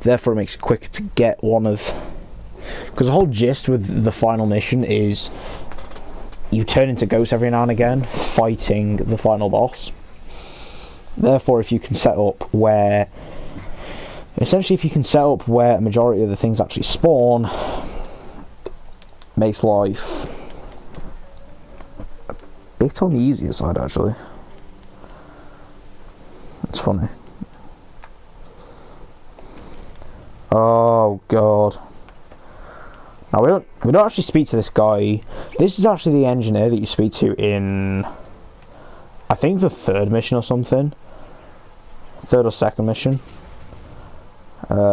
Therefore it makes it quicker to get one of... Because the whole gist with the final mission is you turn into ghosts every now and again, fighting the final boss. Therefore, if you can set up where... Essentially, if you can set up where a majority of the things actually spawn, makes life a bit on the easier side, actually. It's funny. Oh god. Now we don't actually speak to this guy. This is actually the engineer that you speak to in, I think, the third mission or something. Third or second mission.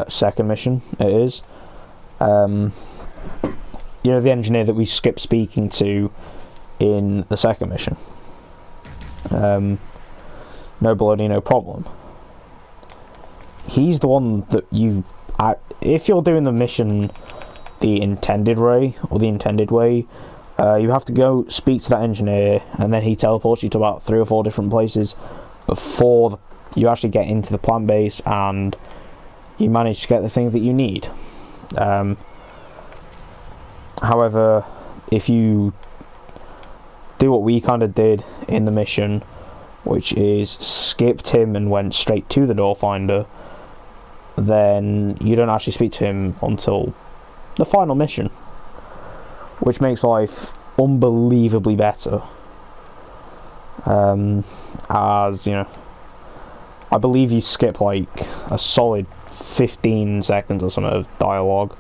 Second mission it is. You know, the engineer that we skip speaking to in the second mission. No bloody no problem. He's the one that you... if you're doing the mission the intended way, you have to go speak to that engineer, and then he teleports you to about 3 or 4 different places before you actually get into the plant base and you manage to get the thing that you need. However, if you do what we kind of did in the mission, which is skipped him and went straight to the door finder, then you don't actually speak to him until the final mission, which makes life unbelievably better. As you know, I believe you skip like a solid 15 seconds or something of dialogue,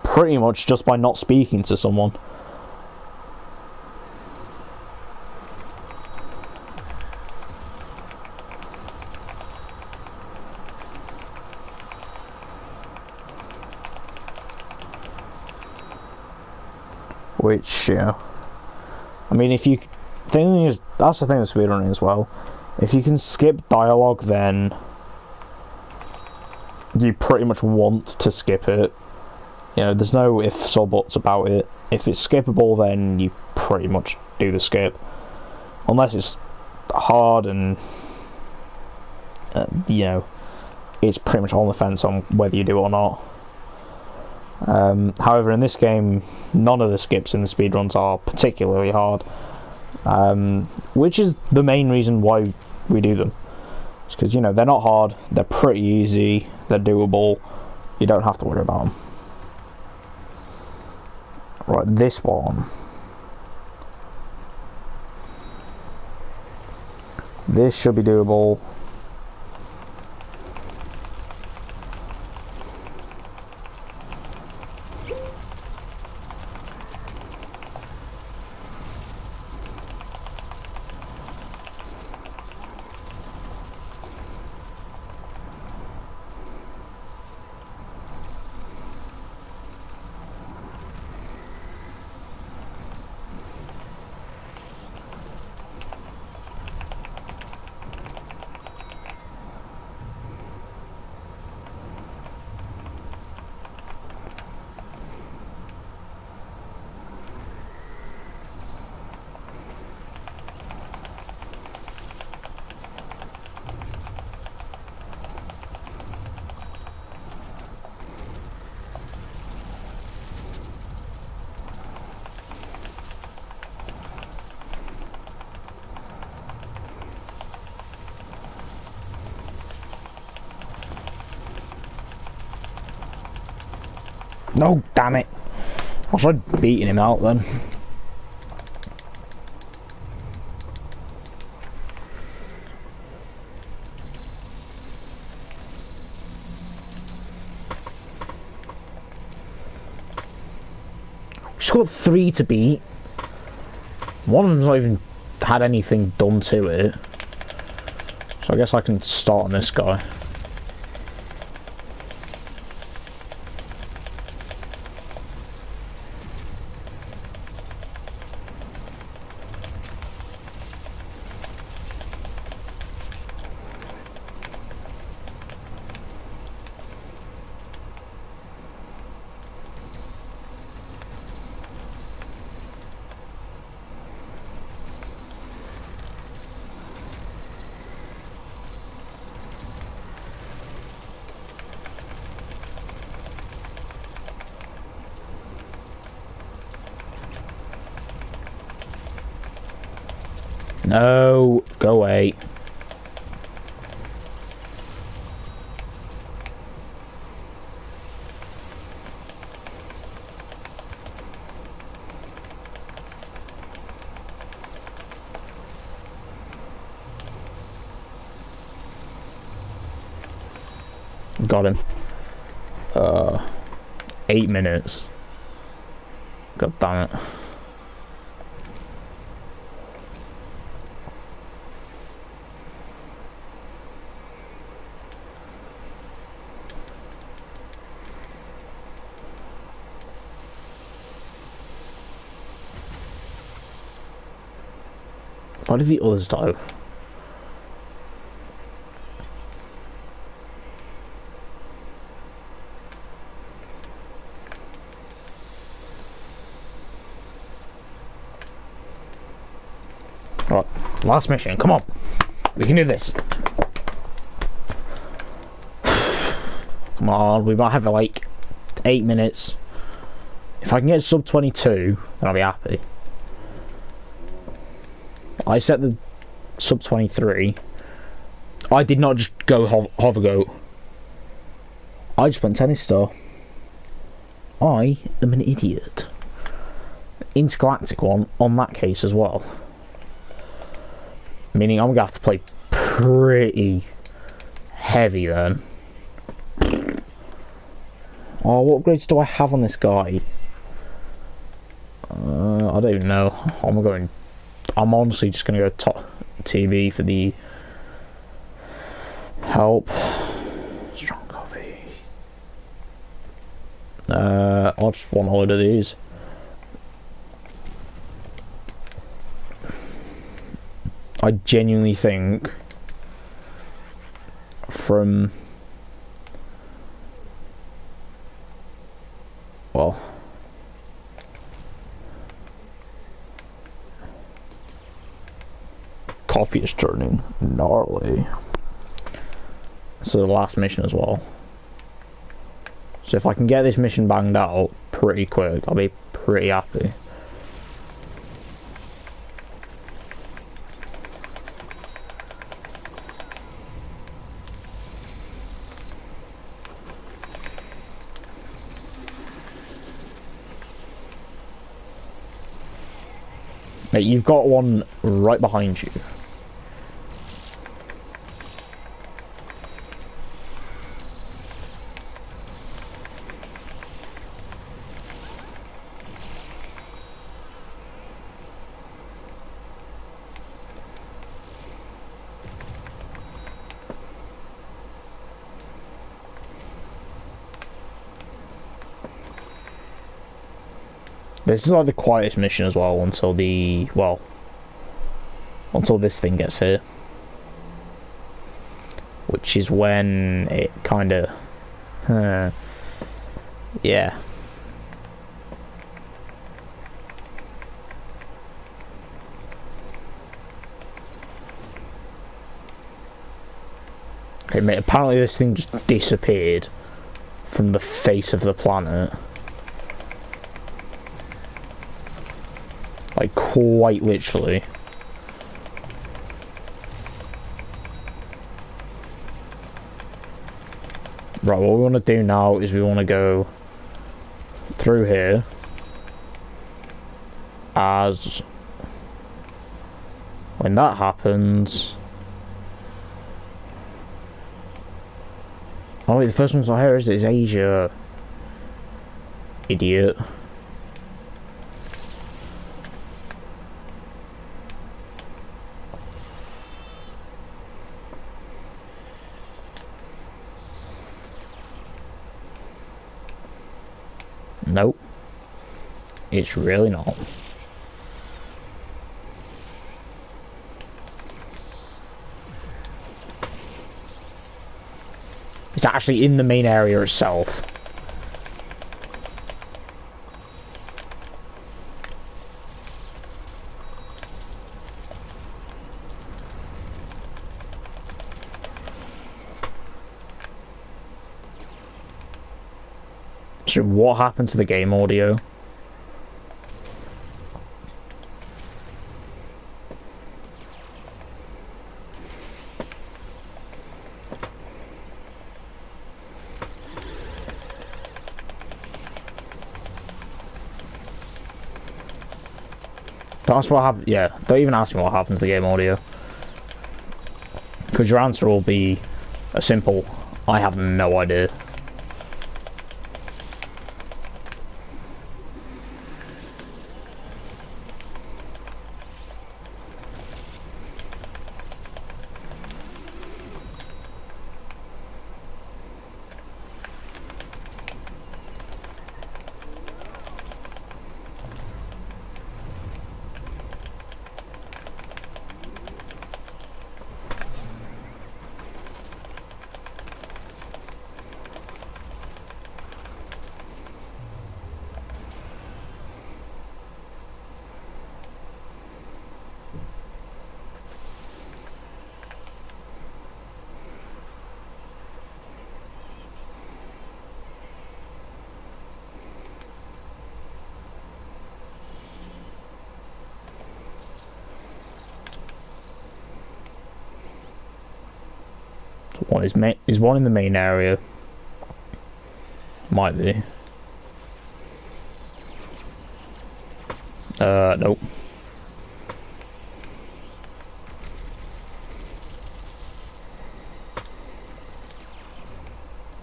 pretty much just by not speaking to someone. Which, you know, I mean, if you... thing is, that's the thing with speedrunning as well. If you can skip dialogue, then you pretty much want to skip it. You know, there's no ifs or buts about it. If it's skippable, then you pretty much do the skip. Unless it's hard and, you know, it's pretty much on the fence on whether you do it or not. However, in this game, none of the skips in the speedruns are particularly hard, which is the main reason why we do them. It's because, you know, they're not hard, they're pretty easy, they're doable, you don't have to worry about them. Right, this one. This should be doable. No, damn it. I tried beating him out then. Just got 3 to beat. One of them's not even had anything done to it. So I guess I can start on this guy. No, go away. Got him. 8 minutes. God damn it. Why did the others die? Right, last mission, come on. We can do this. Come on, we might have like 8 minutes. If I can get sub 22, then I'll be happy. I set the sub 23. I did not just go hover goat. I just went tennis star. I am an idiot. Intergalactic one on that case as well. Meaning I'm gonna have to play pretty heavy then. Oh, what upgrades do I have on this guy? I don't even know. I'm honestly just gonna go top TV for the help. Strong coffee. I just want a load of these. I genuinely think from well, coffee is turning gnarly. So the last mission as well. So if I can get this mission banged out pretty quick, I'll be pretty happy. Mate, you've got one right behind you. This is like the quietest mission as well until until this thing gets here, which is when it kind of yeah. Okay, mate, apparently this thing just disappeared from the face of the planet. Like, quite literally. Right, what we want to do now is we want to go through here as when that happens. Oh wait, the first one's not here, is it? It's Asia. Idiot. Nope. It's really not. It's actually in the main area itself. So what happened to the game audio? That's what happened. Yeah, don't even ask me what happens to the game audio, because your answer will be a simple, I have no idea. One is one in the main area. Might be. Nope.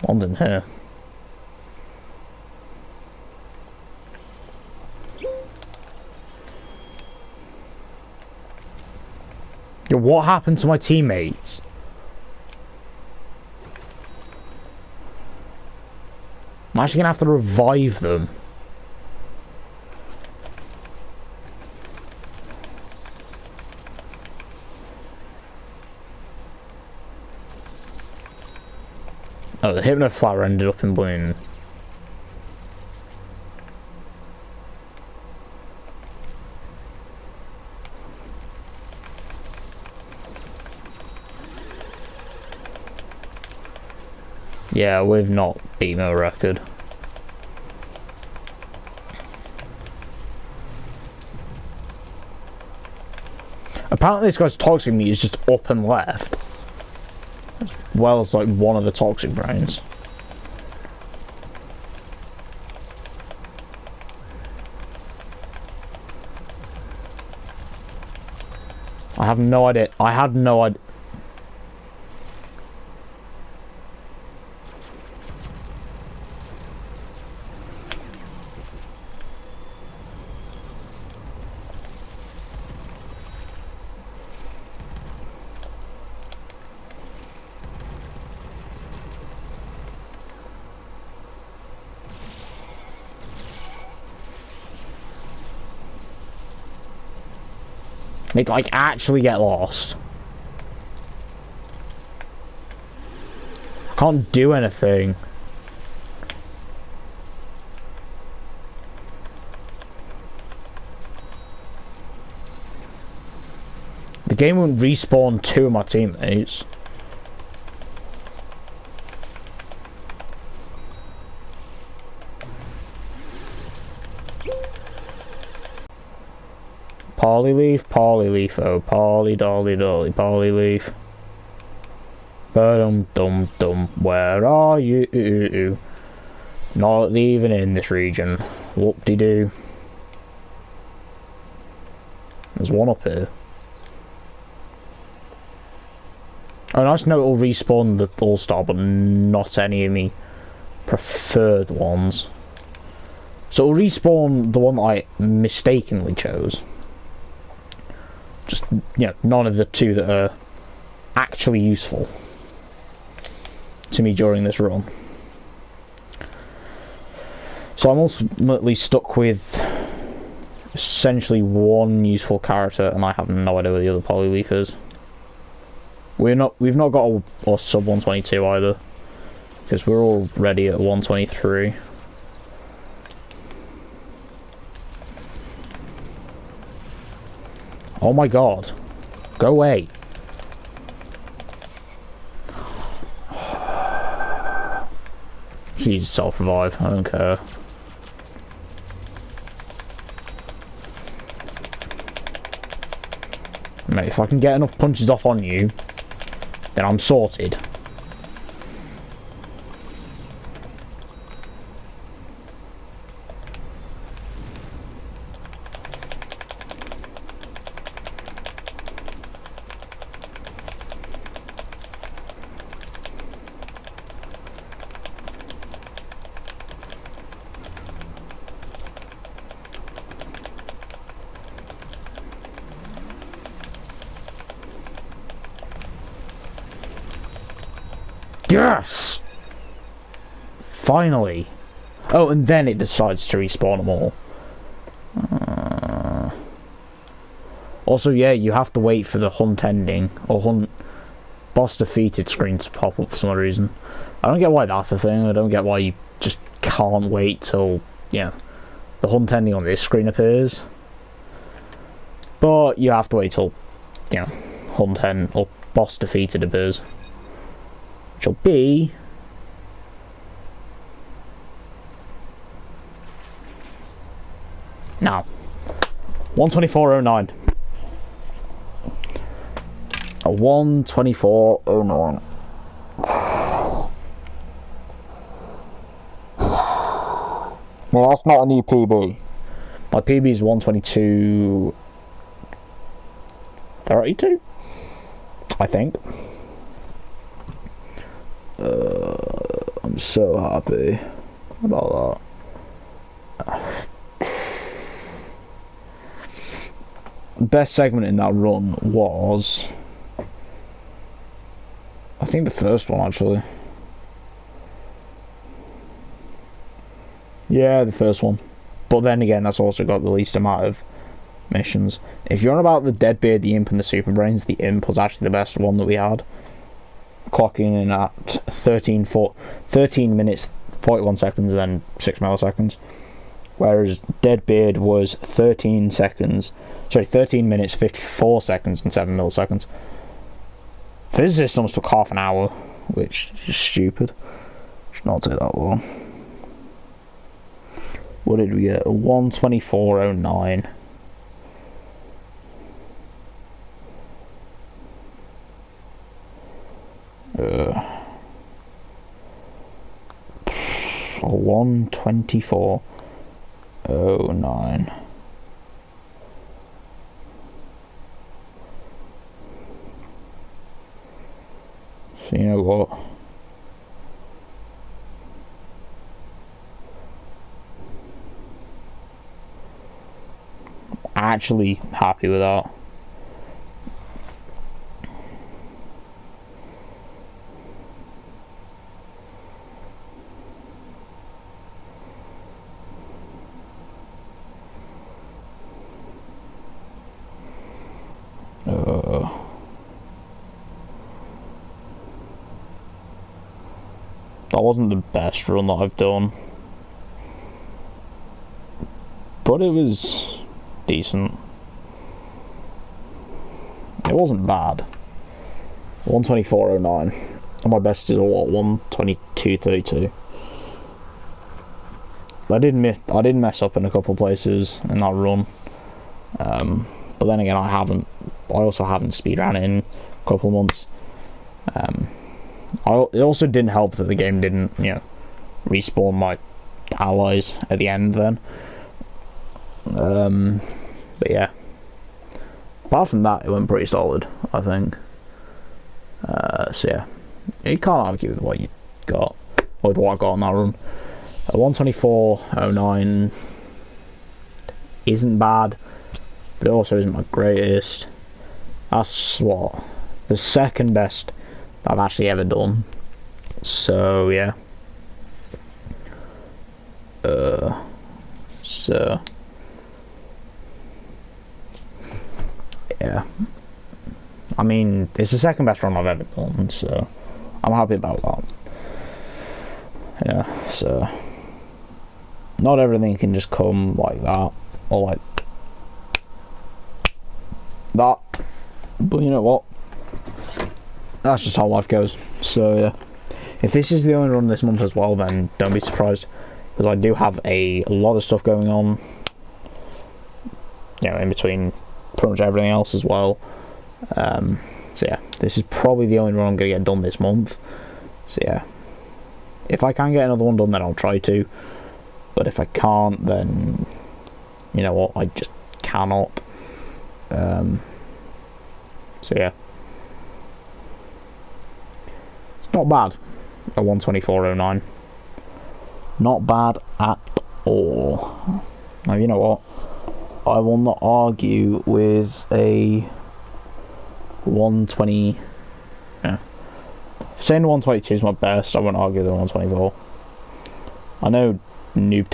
One's in here. Yo, what happened to my teammates? I'm actually gonna have to revive them. Oh, the hypnoflower ended up in bloom. Yeah, we've not beaten a record. Apparently this guy's toxic meat is just up and left. As well as like one of the toxic brains. I have no idea. I had no idea. Like actually get lost. I can't do anything. The game won't respawn two of my teammates. Polyleaf, oh, poly dolly dolly, polyleaf. Dum dum dum, where are you? Not even in this region. Whoop-de-doo. There's one up here. Oh, nice to know it'll respawn the All-Star, but not any of me preferred ones. So it'll respawn the one that I mistakenly chose. Just, you know, none of the two that are actually useful to me during this run. So I'm ultimately stuck with essentially one useful character, and I have no idea where the other polyleaf is. We've not got a sub 122 either, because we're already at 123. Oh my god. Go away. Jesus, self-revive. I don't care. Mate, if I can get enough punches off on you, then I'm sorted. Yes! Finally! Oh, and then it decides to respawn them all. Also, yeah, you have to wait for the hunt ending, or hunt boss defeated screen to pop up for some reason. I don't get why that's a thing. I don't get why you just can't wait till, you know, the hunt ending on this screen appears. But you have to wait till, you know, hunt end or boss defeated appears. Which will be now 124.09. 124.09. Well, that's not a new PB. My PB is 122.32, I think. I'm so happy about that. Best segment in that run was, I think, the first one, actually. Yeah, the first one. But then again, that's also got the least amount of missions. If you're on about the Deadbeard, the Imp, and the Super Brains, the Imp was actually the best one that we had. Clocking in at 13 minutes 41 seconds and then 6 milliseconds, whereas Deadbeard was 13 minutes 54 seconds and 7 milliseconds. Physicist almost took half an hour, which is just stupid. Should not take that long. What did we get? 124.09. Uh, 124.09. So you know what? Actually happy with that. That wasn't the best run that I've done, but it was decent. It wasn't bad. 124.09, and my best is what, 122.32. I did mess up in a couple places in that run, but then again, I also haven't speedrun in a couple of months. It also didn't help that the game didn't, you know, respawn my allies at the end then. But yeah, apart from that, it went pretty solid, I think. So yeah, you can't argue with what you got, or with what I got on that run. 124.09 isn't bad, but it also isn't my greatest. That's what, the second best that I've actually ever done. So yeah. So yeah, I mean, it's the second best run I've ever done, so I'm happy about that. Yeah, so not everything can just come like that, or like that, but you know what, that's just how life goes. So yeah, if this is the only run this month as well, then don't be surprised, because I do have a lot of stuff going on, you know, in between pretty much everything else as well. So yeah, this is probably the only run I'm going to get done this month. So yeah, if I can get another one done, then I'll try to, but if I can't, then you know what, I just cannot. So yeah, it's not bad, a 124.09, not bad at all. Now you know what, I will not argue with a 120. Yeah, saying 122 is my best, I won't argue with the 124. I know Noob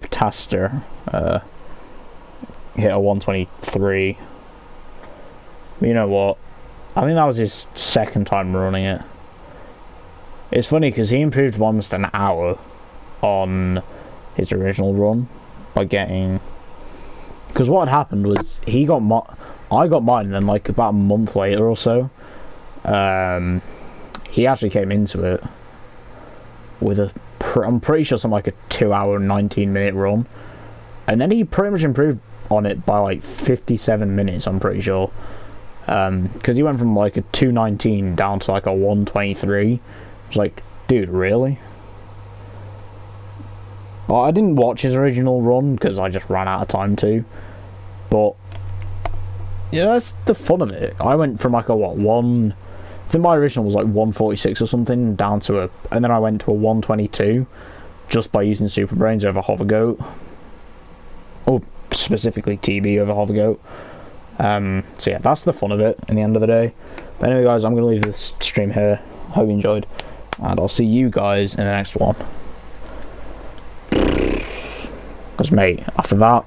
Taster hit a 123. But you know what, I think that was his second time running it. It's funny because he improved almost an hour on his original run by getting, because what had happened was I got mine, and then like about a month later or so, he actually came into it with I'm pretty sure something like a 2 hour 19-minute run, and then he pretty much improved on it by like 57 minutes, I'm pretty sure, because he went from like a 219 down to like a 123. I was like, dude, really? Well, I didn't watch his original run because I just ran out of time too, but yeah, that's the fun of it. I went from like a I think my original was like 146 or something, down to and then I went to a 122 just by using Super Brains over Hover Goat, or specifically TB over Hover Goat. So yeah, that's the fun of it in the end of the day. But anyway guys, I'm going to leave this stream here. Hope you enjoyed, and I'll see you guys in the next one. Because mate, after that,